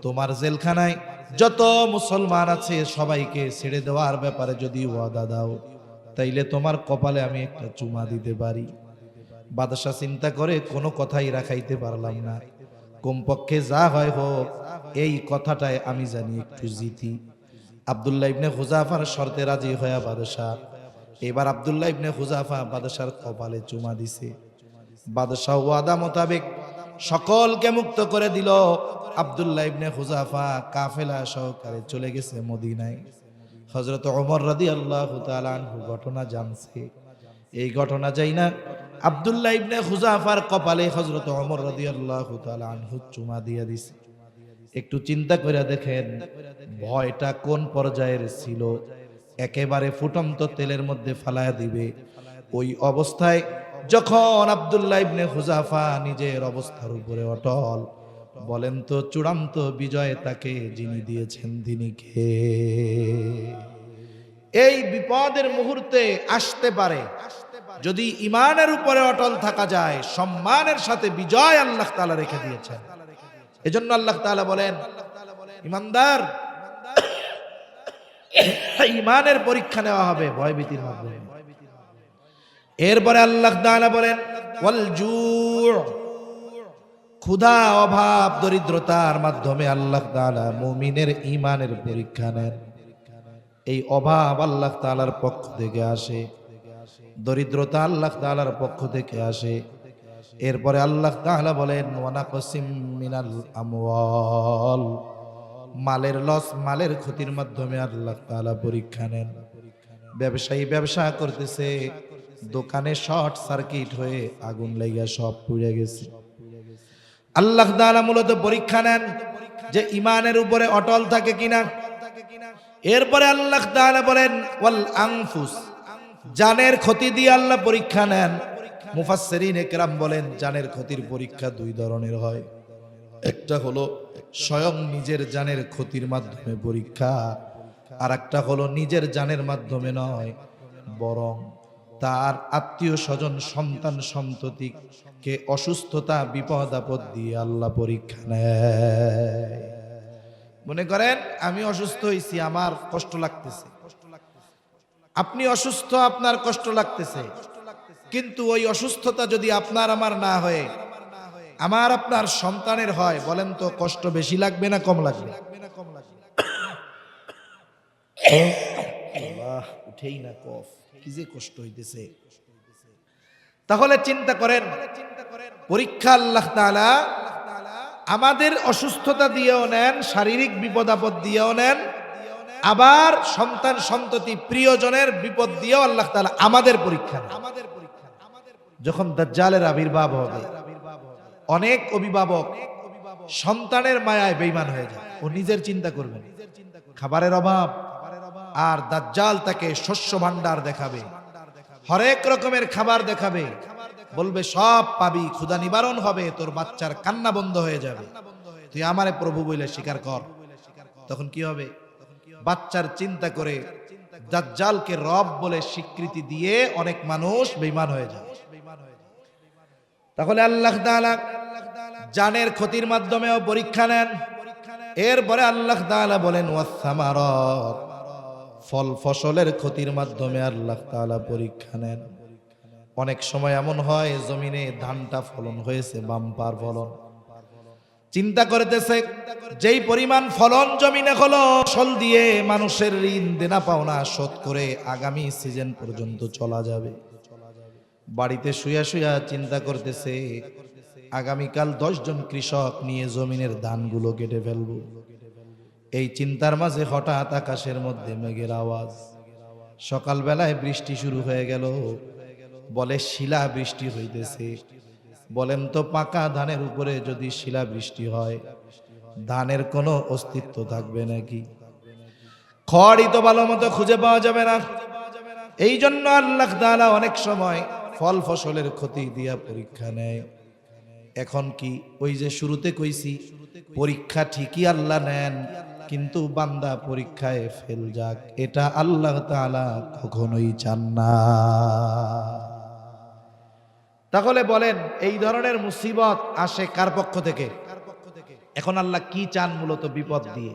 তোমার জেলখানায় যত মুসলমান আছে সবাইকে ছেড়ে দেওয়ার ব্যাপারে যদি ওয়াদা দাও, তাইলে তোমার কপালে আমি একটা চুমা দিতে পারি। বাদশা চিন্তা করে কোনো কথাই রাখাইতে পারলাম না, কমপক্ষে যা হয় হোক, এই কথাটায় আমি জানি একটু জিতি। আব্দুল্লাহ ইবনে হুযাফার শর্তে রাজি হয়ে বাদশাহ, এবার আব্দুল্লাহ ইবনে হুযাফা বাদশার কপালে চুমা দিছে। বাদশাহ ওয়াদা মোতাবেক সকলকে মুক্ত করে দিল। আব্দুল্লাহ ইবনে হুযাফা কাফেলা সহকারে চলে গেছে মদিনায়। হযরত ওমর রাদিয়াল্লাহু তাআলা আনহু ঘটনা জানছে। এই ঘটনা যাই না আব্দুল্লাহ ইবনে হুযাফার কপালে হযরত ওমর রাদিয়াল্লাহু তাআলা আনহু চুমা দিয়া দিছে। একটু চিন্তা করে দেখেন ভয়টা কোন পর্যায়ের ছিল। একেবারে ফুটন্ত তেলের মধ্যে ফালায়া দিবে ওই অবস্থায় যখন আব্দুল্লাহ ইবনে হুযাফা নিজের অবস্থার উপরে অটল। বলেন তো চূড়ান্ত বিজয় তাকে যিনি দিয়েছেন তিনি কে? এই বিপদের মুহূর্তে আসতে পারে যদি ইমানের উপরে অটল থাকা যায়, সম্মানের সাথে বিজয় আল্লাহ তাআলা রেখে দিয়েছেন। এজন্য আল্লাহ তাআলা বলেন ইমানদার ইমানের পরীক্ষা নেওয়া হবে ভয়ভীতির মাধ্যমে। এরপরে আল্লাহ তাআলা বলেন ওয়াল জু', ক্ষুধা অভাব দরিদ্রতার মাধ্যমে আল্লাহ তাআলা মুমিনের ঈমানের পরীক্ষা নেন। এই অভাব আল্লাহ তাআলার পক্ষ থেকে আসে, দরিদ্রতা আল্লাহ তাআলার পক্ষ থেকে আসে। এরপরে আল্লাহ তাআলা বলেন ওয়ানাকসিম মিনাল আমওয়াল, মালের লস মালের ক্ষতির মাধ্যমে আল্লাহ তাআলা পরীক্ষা নেন। ব্যবসায়ী ব্যবসা করতেছে, দোকানে শর্ট সার্কিট হয়ে আগুন লেগে সব পুড়ে গেছে। আল্লাহ তাআলা মূলত পরীক্ষা নেন যে ইমানের উপরে অটল থাকে কিনা। এরপরে আল্লাহ তাআলা বলেন ওয়াল আনফুস, জানের ক্ষতি দিয়ে আল্লাহ পরীক্ষা নেন। মুফাসসিরিনে কেরাম বলেন জানের ক্ষতির পরীক্ষা দুই ধরনের হয়। একটা হলো স্বয়ং নিজের জানের ক্ষতির মাধ্যমে পরীক্ষা, আর একটা হলো নিজের জানের মাধ্যমে নয়, বরং তার আত্মীয় স্বজন সন্তান সন্ততিকে অসুস্থতা বিপদ আপদ দিয়ে আল্লাহ পরীক্ষা নেয়। মনে করেন আমি অসুস্থ হয়েছি, আমার কষ্ট লাগতেছে, আপনি অসুস্থ, আপনার কষ্ট লাগতেছে, কিন্তু ওই অসুস্থতা যদি আপনার আমার না হয়ে আমার আপনার সন্তানের হয়, বলেন তো কষ্ট বেশি লাগবে না কম লাগবে? আল্লাহ উঠেই না কফ, কি যে কষ্ট হইতেছে। তাহলে চিন্তা করেন পরীক্ষা আল্লাহ তাআলা আমাদের অসুস্থতা দিয়েও নেন, শারীরিক বিপদ আপদ দিয়েও নেন, আবার সন্তান সন্ততি প্রিয়জনের বিপদ দিয়েও আল্লাহ তাআলা আমাদের পরীক্ষা নেন। যখন দাজ্জালের আবির্ভাব হবে অনেক অভিভাবক সন্তানের মায়ায় বেঈমান হয়ে যায়। ও নিজের চিন্তা করবেন, খাবারের অভাব, আর দাজ্জাল তাকে শস্য ভান্ডার দেখাবে, হরেক রকমের খাবার দেখাবে, বলবে সব পাবি, ক্ষুধা নিবারণ হবে, তোর বাচ্চার কান্না বন্ধ হয়ে যাবে, তুই আমারে প্রভু বলে স্বীকার কর। তখন কি হবে? বাচ্চার চিন্তা করে দাজ্জালকে রব বলে স্বীকৃতি দিয়ে অনেক মানুষ বেঈমান হয়ে যায়। তাহলে আল্লাহ তাআলা জানের ক্ষতির মাধ্যমেও পরীক্ষা নেন। এরপরে আল্লাহ তাআলা বলেন ওয়াস-সামারাত, ফল ফসলের ক্ষতির মাধ্যমে আল্লাহ তাআলা পরীক্ষা নেন। অনেক সময় এমন হয় জমিনে ধানটা ফলন হয়েছে, বাম্পার ফলন, চিন্তা করতেছে যেই পরিমাণ ফলন জমিনে হলো, ফসল দিয়ে মানুষের ঋণ দেনা পাওনা শোধ করে আগামী সিজন পর্যন্ত চলা যাবে। বাড়িতে শুয়া শুয়া চিন্তা করতেছে আগামীকাল 10 জন কৃষক নিয়ে জমিনের ধানগুলো কেটে ফেলবো। এই চিন্তার মাঝে হঠাৎ আকাশের মধ্যে মেঘের আওয়াজ, সকালবেলায় বৃষ্টি শুরু হয়ে গেল, বলে শিলা বৃষ্টি হইতেছে। বলেন তো পাকা ধানের উপরে যদি শিলা বৃষ্টি হয়, ধানের কোনো অস্তিত্ব থাকবে নাকি? খড়ই তো ভালো মতো খুঁজে পাওয়া যাবে না। এই জন্য আল্লাহ তাআলা অনেক সময় ফল ফসলের ক্ষতি দিয়া পরীক্ষা নেয়। এখন কি ওই যে শুরুতে কইছি, পরীক্ষা ঠিকই আল্লাহ নেন, কিন্তু বান্দা পরীক্ষায় ফেল যাক, এটা আল্লাহ তাআলা কখনোই চান না। তাহলে বলেন এই ধরনের মুসিবত আসে কার পক্ষ থেকে? এখন আল্লাহ কি চান মূলত বিপদ দিয়ে?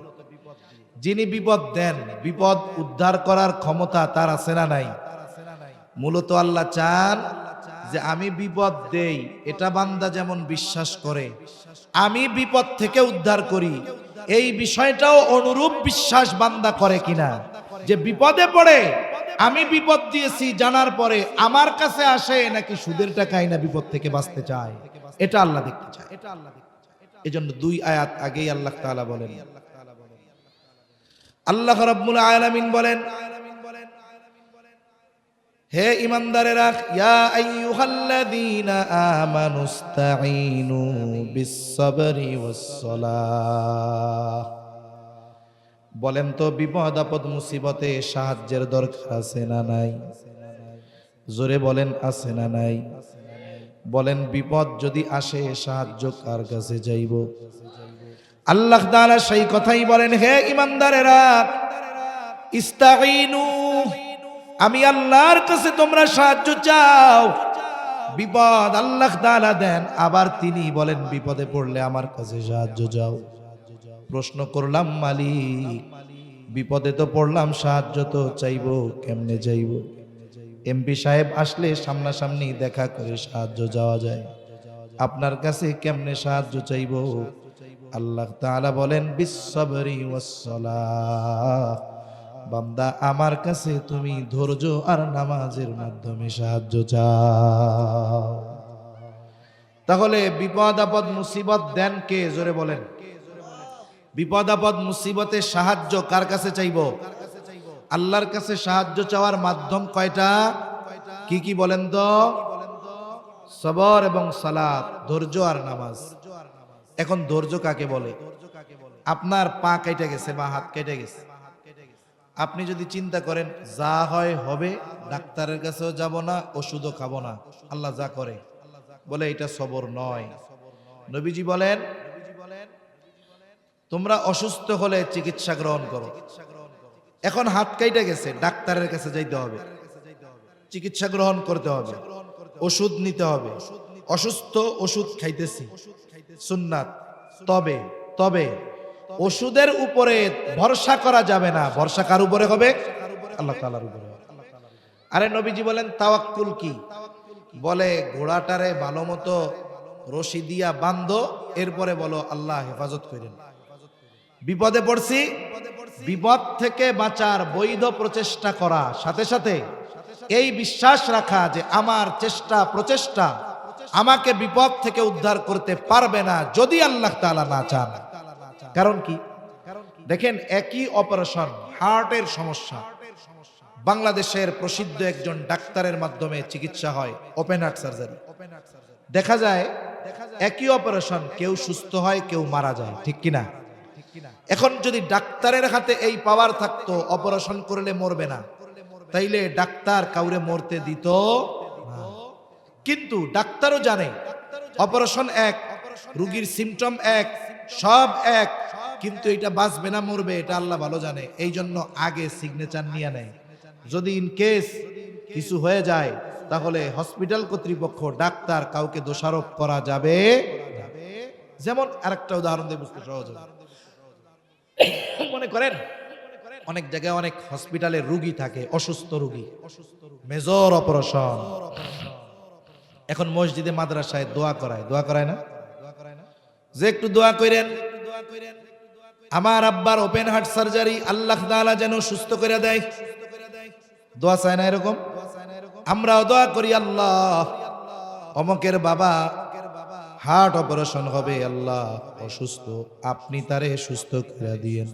যিনি বিপদ দেন, বিপদ উদ্ধার করার ক্ষমতা তার আছে না নাই? মূলত আল্লাহ চান যে আমি বিপদ দেই, এটা বান্দা যেমন বিশ্বাস করে, আমি বিপদ থেকে উদ্ধার করি, এই বিষয়টাও অনুরূপ বিশ্বাস বান্দা করে কিনা, যে বিপদে পড়ে আমি বিপদ দিয়েছি জানার পরে আমার কাছে আসে নাকি সুদের টাকায় না বিপদ থেকে বাঁচতে চায়, এটা আল্লাহ দেখতে চায়। এজন্য 2 আয়াত আগেই আল্লাহ তাআলা বলেন, আল্লাহ রাব্বুল আলামিন বলেন, হে ঈমানদারেরা, ইয়া আইয়ুহাল্লাযীনা আমানুস্তাঈনু বিস-সাবরি ওয়াস-সালাহ। বলেন তো বিপদ আপদ মুসিবতে সাহায্যের দরকার আছে না নাই? জোরে বলেন, আছে না নাই? বলেন বিপদ যদি আসে সাহায্য কার কাছে যাইব? আল্লাহ তাআলা সেই কথাই বলেন, হে ঈমানদারেরা, ইস্তাঈনু, আমি আল্লাহর কাছে তোমরা সাহায্য চাও। বিপদ আল্লাহ তাআলা দেন, আবার তিনি বলেন বিপদে পড়লে আমার কাছে সাহায্য চাও। প্রশ্ন করলাম, মালিক বিপদে তো পড়লাম, সাহায্য তো চাইবো, কেমনে চাইব? এমপি সাহেব আসলে সামনাসামনি দেখা করে সাহায্য যাওয়া যায়, আপনার কাছে কেমনে সাহায্য চাইব? আল্লাহ তাআলা বলেন, বিস-সাবরি ওয়াস-সালাহ, বান্দা আমার কাছে তুমি ধৈর্য আর নামাজের মাধ্যমে সাহায্য চাও। তাহলে বিপদ আপদ মুসিবত দেন কে? জোরে বলেন। বিপদ আপদ মুসিবতে সাহায্য কার কাছে চাইব? আল্লাহর কাছে সাহায্য চাওয়ার মাধ্যম কয়টা? কি কি বলেন তো? সবর এবং সালাত, ধৈর্য আর নামাজ। এখন ধৈর্য কাকে বলে? আপনার পা কেটে গেছে বা হাত কেটে গেছে, আপনি যদি চিন্তা করেন যা হয় হবে, ডাক্তারের কাছেও যাব না, ওষুধও খাবো না, আল্লাহ যা করে, বলে এটা সবর নয়। নবীজি বলেন, তোমরা অসুস্থ হলে চিকিৎসা গ্রহণ করো। এখন হাত কেটে গেছে, ডাক্তারের কাছে যাইতে হবে, চিকিৎসা গ্রহণ করতে হবে, ওষুধ নিতে হবে। অসুস্থ, ওষুধ খাইতেছি, সুন্নাত। তবে তবে ওষুধের উপরে ভরসা করা যাবে না। ভরসা কার উপরে হবে? আল্লাহ তাআলার উপরে। আরে নবীজি বলেন তাওয়াক্কুল কি? বলে ঘোড়াটারে ভালো মতো রশি দিয়া বাঁধো, এরপরে বলো আল্লাহ হেফাজত করেন। বিপদে পড়ছি, বিপদ থেকে বাঁচার বৈধ প্রচেষ্টা করা, সাথে সাথে এই বিশ্বাস রাখা যে আমার চেষ্টা প্রচেষ্টা আমাকে বিপদ থেকে উদ্ধার করতে পারবে না যদি আল্লাহ তাআলা না চান। কারণ কি? দেখেন, একই অপারেশন, হার্টের সমস্যা, বাংলাদেশের প্রসিদ্ধ একজন ডাক্তারের মাধ্যমে চিকিৎসা হয়, ওপেন হার্ট সার্জারি। দেখা যায় একই অপারেশন, কেউ সুস্থ হয়, কেউ মারা যায়, ঠিক কিনা? এখন যদি ডাক্তারের হাতে এই পাওয়ার থাকতো অপারেশন করলে মরবে না, তাইলে ডাক্তার কাউরে মরতে দিত না। কিন্তু ডাক্তারও জানে অপারেশন এক, রোগীর সিমটম এক, সব এক, কিন্তু এটা বাঁচবে না মরবে এটা আল্লাহ ভালো জানে। এই জন্য আগে সিগনেচার নিয়ে নেয়, যদি ইন কেস কিছু হয়ে যায় তাহলে হসপিটাল কর্তৃপক্ষ, ডাক্তার কাউকে দোষারোপ করা যাবে। যেমন আরেকটা উদাহরণ দিয়ে বুঝতে সহজ হবে। মনে করেন অনেক জায়গায় অনেক হসপিটালে রোগী থাকে, অসুস্থ রোগী, মেজর অপারেশন। এখন মসজিদে মাদ্রাসায় দোয়া করায় না, যে একটু দোয়া করেন আমার আব্বার ওপেন হার্ট সার্জারি আল্লাহ তাআলা যেন সুস্থ করে দেয়। দোয়া চায় না এরকম? আমরাও দোয়া করি, আল্লাহ অমকের বাবা হার্ট অপারেশন হবে, আল্লাহ অসুস্থ, আপনি তারে সুস্থ করে দিয়েন।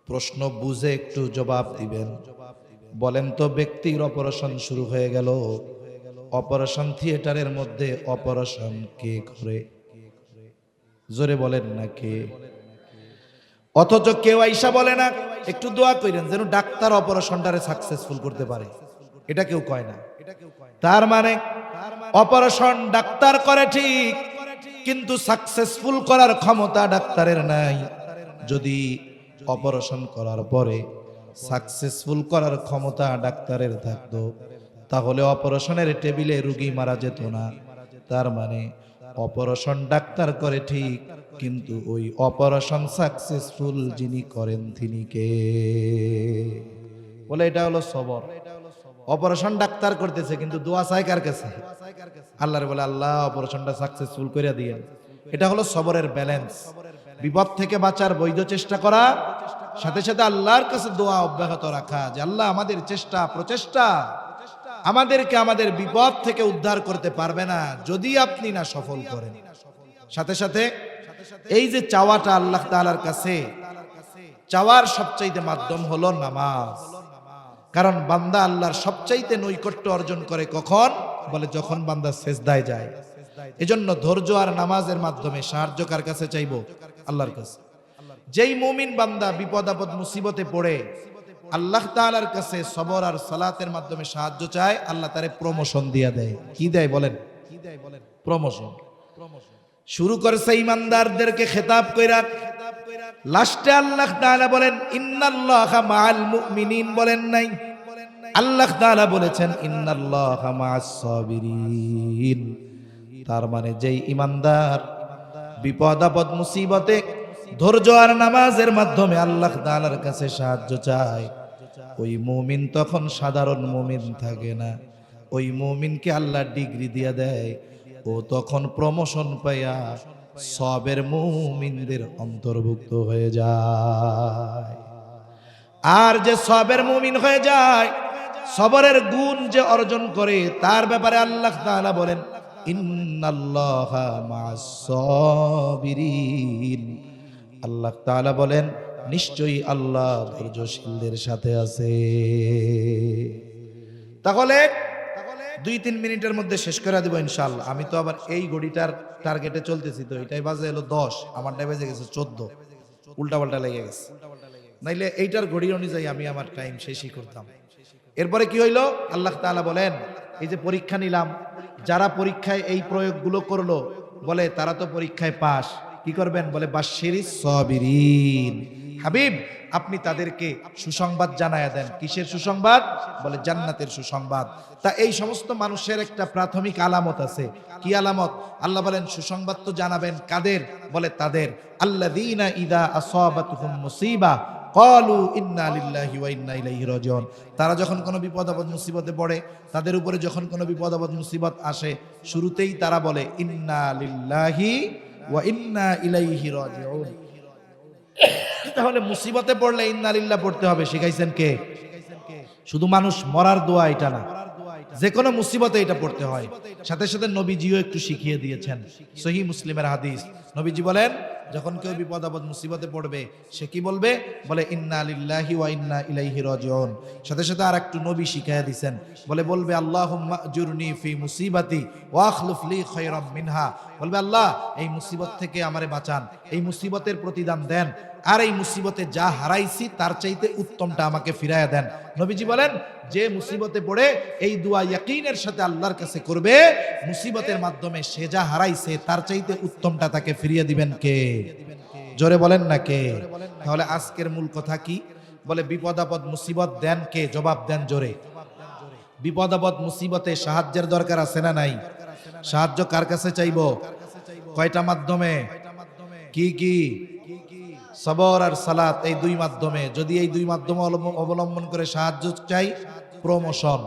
প্রশ্ন বুঝে একটু জবাব দিবেন। বলেন তো, ব্যক্তির অপারেশন শুরু হয়ে গেল, অপারেশন থিয়েটারের মধ্যে অপারেশন কে করে? জোরে বলেন না কে? অথচ কেউ আইসা বলে না একটু দোয়া করেন যেন ডাক্তার অপারেশনটারে সাকসেসফুল করতে পারে, এটা কেউ কয় না। তার মানে অপারেশন ডাক্তার করে ঠিক, কিন্তু সাকসেসফুল করার ক্ষমতা ডাক্তারের নাই। যদি অপারেশন করার পরে সাকসেসফুল করার ক্ষমতা ডাক্তারের থাকতো, তাহলে অপারেশনের টেবিলে রোগী মারা যেত না। তার মানে অপারেশন ডাক্তার করে ঠিক, কিন্তু ওই অপারেশন সাকসেসফুল যিনি করেন তিনি কে? বলে এটা হলো সবর। অপারেশন ডাক্তার করতেছে কিন্তু দোয়া চায় কার কাছে? আল্লাহর। বলে আল্লাহ অপারেশনটা সাকসেসফুল করে দিয়েন। এটা হলো সবরের ব্যালেন্স। বিপদ থেকে বাঁচার বৈধ চেষ্টা করা, সাথে সাথে আল্লাহর কাছে দোয়া অব্যাহত রাখা যে আল্লাহ আমাদের চেষ্টা প্রচেষ্টা আমাদেরকে আমাদের বিপদ থেকে উদ্ধার করতে পারবে না যদি আপনি না সফল করেন। সাথে সাথে এই যে চাওয়াটা আল্লাহ তাআলার কাছে, চাওয়ার সবচাইতে মাধ্যম হলো নামাজ। কারণ বান্দা আল্লাহর সবচাইতে নৈকট্য অর্জন করে কখন? বলে যখন বান্দা সেজদায় যায়। এজন্য ধৈর্য আর নামাজের মাধ্যমে সাহায্য কার কাছে চাইবো? আল্লাহর কাছে। যেই মুমিন বান্দা বিপদ আপদ মুসিবতে পড়ে আল্লাহ তাআলার কাছে সবর আর সালাতের মাধ্যমে সাহায্য চায়, আল্লাহ তারে প্রমোশন দিয়ে দেয়। কি দেয় বলেন? প্রমোশন। শুরু করছে ইমানদারদেরকে খেতাব কইরা, লাস্টে আল্লাহ তাআলা বলেন ইন্নাল্লাহা মাআল মুমিনিন, বলেন নাই? আল্লাহ তাআলা বলেছেন ইন্নাল্লাহা মাআস সাবিরিন। তার মানে যেই ইমানদার বিপদ আপদ মুসিবতে ধৈর্য আর নামাজের মাধ্যমে আল্লাহ তাআলার কাছে সাহায্য চায়, ওই মুমিন তখন সাধারণ মুমিন থাকে না, ওই মুমিনকে আল্লাহ ডিগ্রি দিয়ে দেয়। ও তখন প্রমোশন পাইয়া সবের মুমিনদের অন্তর্ভুক্ত হয়ে যায়। আর যে সবের মুমিন হয়ে যায়, সবরের গুণ যে অর্জন করে, তার ব্যাপারে আল্লাহ তাআলা বলেন ইন্নাল্লাহা মাআস সাবিরিন। আল্লাহ তাআলা বলেন নিশ্চয়ই আল্লাহ ধৈর্যশীলদের সাথে আছে। তাহলে 2-3 মিনিটের মধ্যে শেষ করে দেব ইনশাআল্লাহ। আমি তো আবার এই ঘড়িটার টার্গেটে চলতেছি, তো এটাই বাজে হলো 10, আমারটাই বেজে গেছে 14, উল্টাপাল্টা লেগে গেছে। নাইলে এইটার ঘড়ি অনুযায়ী আমি আমার টাইম শেষই করতাম। এরপরে কি হইলো? আল্লাহ তাআলা বলেন এই যে পরীক্ষা নিলাম, যারা পরীক্ষায় এই প্রয়োগগুলো করলো বলে তারা তো পরীক্ষায় পাস। কি করবেন? বলে বাশশিরিস সাবিরিন। হাবিব আপনি তাদেরকে সুসংবাদ জানায়া দেন। কিসের সুসংবাদ? বলে জান্নাতের সুসংবাদ। তা এই সমস্ত মানুষের একটা প্রাথমিক আলামত আছে। কি আলামত? আল্লাহ বলেন সুসংবাদ তো জানাবেন কাদের? বলে তাদের আল্লাযীনা ইযা আসাবাতুহুম মুসিবা ক্বালু ইন্না লিল্লাহি ওয়া ইন্না ইলাইহি রাজিউন। তারা যখন কোনো বিপদ আপদ মুসিবতে পড়ে, তাদের উপরে যখন কোনো বিপদ আপদ মুসিবত আসে, শুরুতেই তারা বলে ইন্না লিল্লাহি ওয়া ইন্না ইলাইহি রাজিউন। তাহলে মুসিবতে পড়লে ইন্না লিল্লাহ পড়তে হবে, শিখাইছেন কে? শুধু মানুষ মরার দোয়া এটা না, যে কোনো মুসিবতে এটা পড়তে হয়। সাথে সাথে নবীজিও একটু শিখিয়ে দিয়েছেন, সহিহ মুসলিমের হাদিস। নবীজি বলেন যখন কেউ বিপদ আপদ মুসিবতে পড়বে সে কি বলবে? বলে ইন্না লিল্লাহি ওয়া ইন্না ইলাইহি রাজিউন। সাথে সাথে আর একটু নবী শিখিয়ে দিয়েছেন, বলবে আল্লাহুম্মা আজুরনি ফি মুসিবাতি ওয়া আখলুফ লি খায়রাম মিনহা। বলবে আল্লাহ এই মুসিবত থেকে আমারে বাঁচান, এই মুসিবতের প্রতিদান দেন, আর এই মুসিবতে যা হারাইছি তার চাইতে উত্তমটা আমাকে ফিরাইয়া দেন। নবীজি বলেন যে মুসিবতে পড়ে এই দোয়া ইয়াকিনের সাথে আল্লাহর কাছে করবে, মুসিবতের মাধ্যমে সে যা হারাইছে তার চাইতে উত্তমটা তাকে ফিরিয়ে দিবেন কে? জোরে বলেন না কে? তাহলে আজকের মূল কথা কি? বলে বিপদ আপদ মুসিবত দেন কে? জবাব দেন জোরে। বিপদ আপদ মুসিবতে সাহায্যের দরকার আছে না নাই? সাহায্য কার কাছে চাইবো? কয়টা মাধ্যমে? কি কি? সবর আর সালাত, এই দুই মাধ্যমে। যদি এই দুই মাধ্যম অবলম্বন করে সাহায্য চাই, প্রমোশন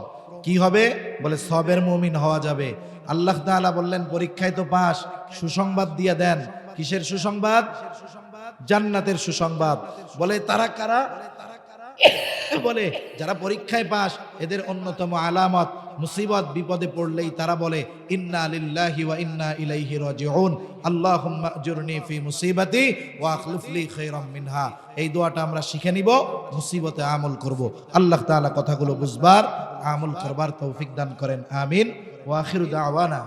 কি হবে? বলে সবের মুমিন হওয়া যাবে। আল্লাহ তাআলা বললেন পরীক্ষায় তো পাস, সুসংবাদ দিয়ে দেন। কিসের সুসংবাদ? জান্নাতের সুসংবাদ। বলে তারা কারা? বলে যারা পরীক্ষায় পাস, এদের অন্যতম আলামত মুসিবত বিপদে পড়লেই তারা বলে ইন্না লিল্লাহি ওয়া ইন্না ইলাইহি রাজিউন, আল্লাহুম্মা আজুরনি ফি মুসিবাতি ওয়া আখলিফ লি খায়রাম মিনহা। এই দোয়াটা আমরা শিখে নিব, মুসিবতে আমল করব। আল্লাহ তাআলা কথাগুলো বুঝবার আমল করবার তৌফিক দান করেন, আমিন। ওয়া আখিরু দাওয়ানা।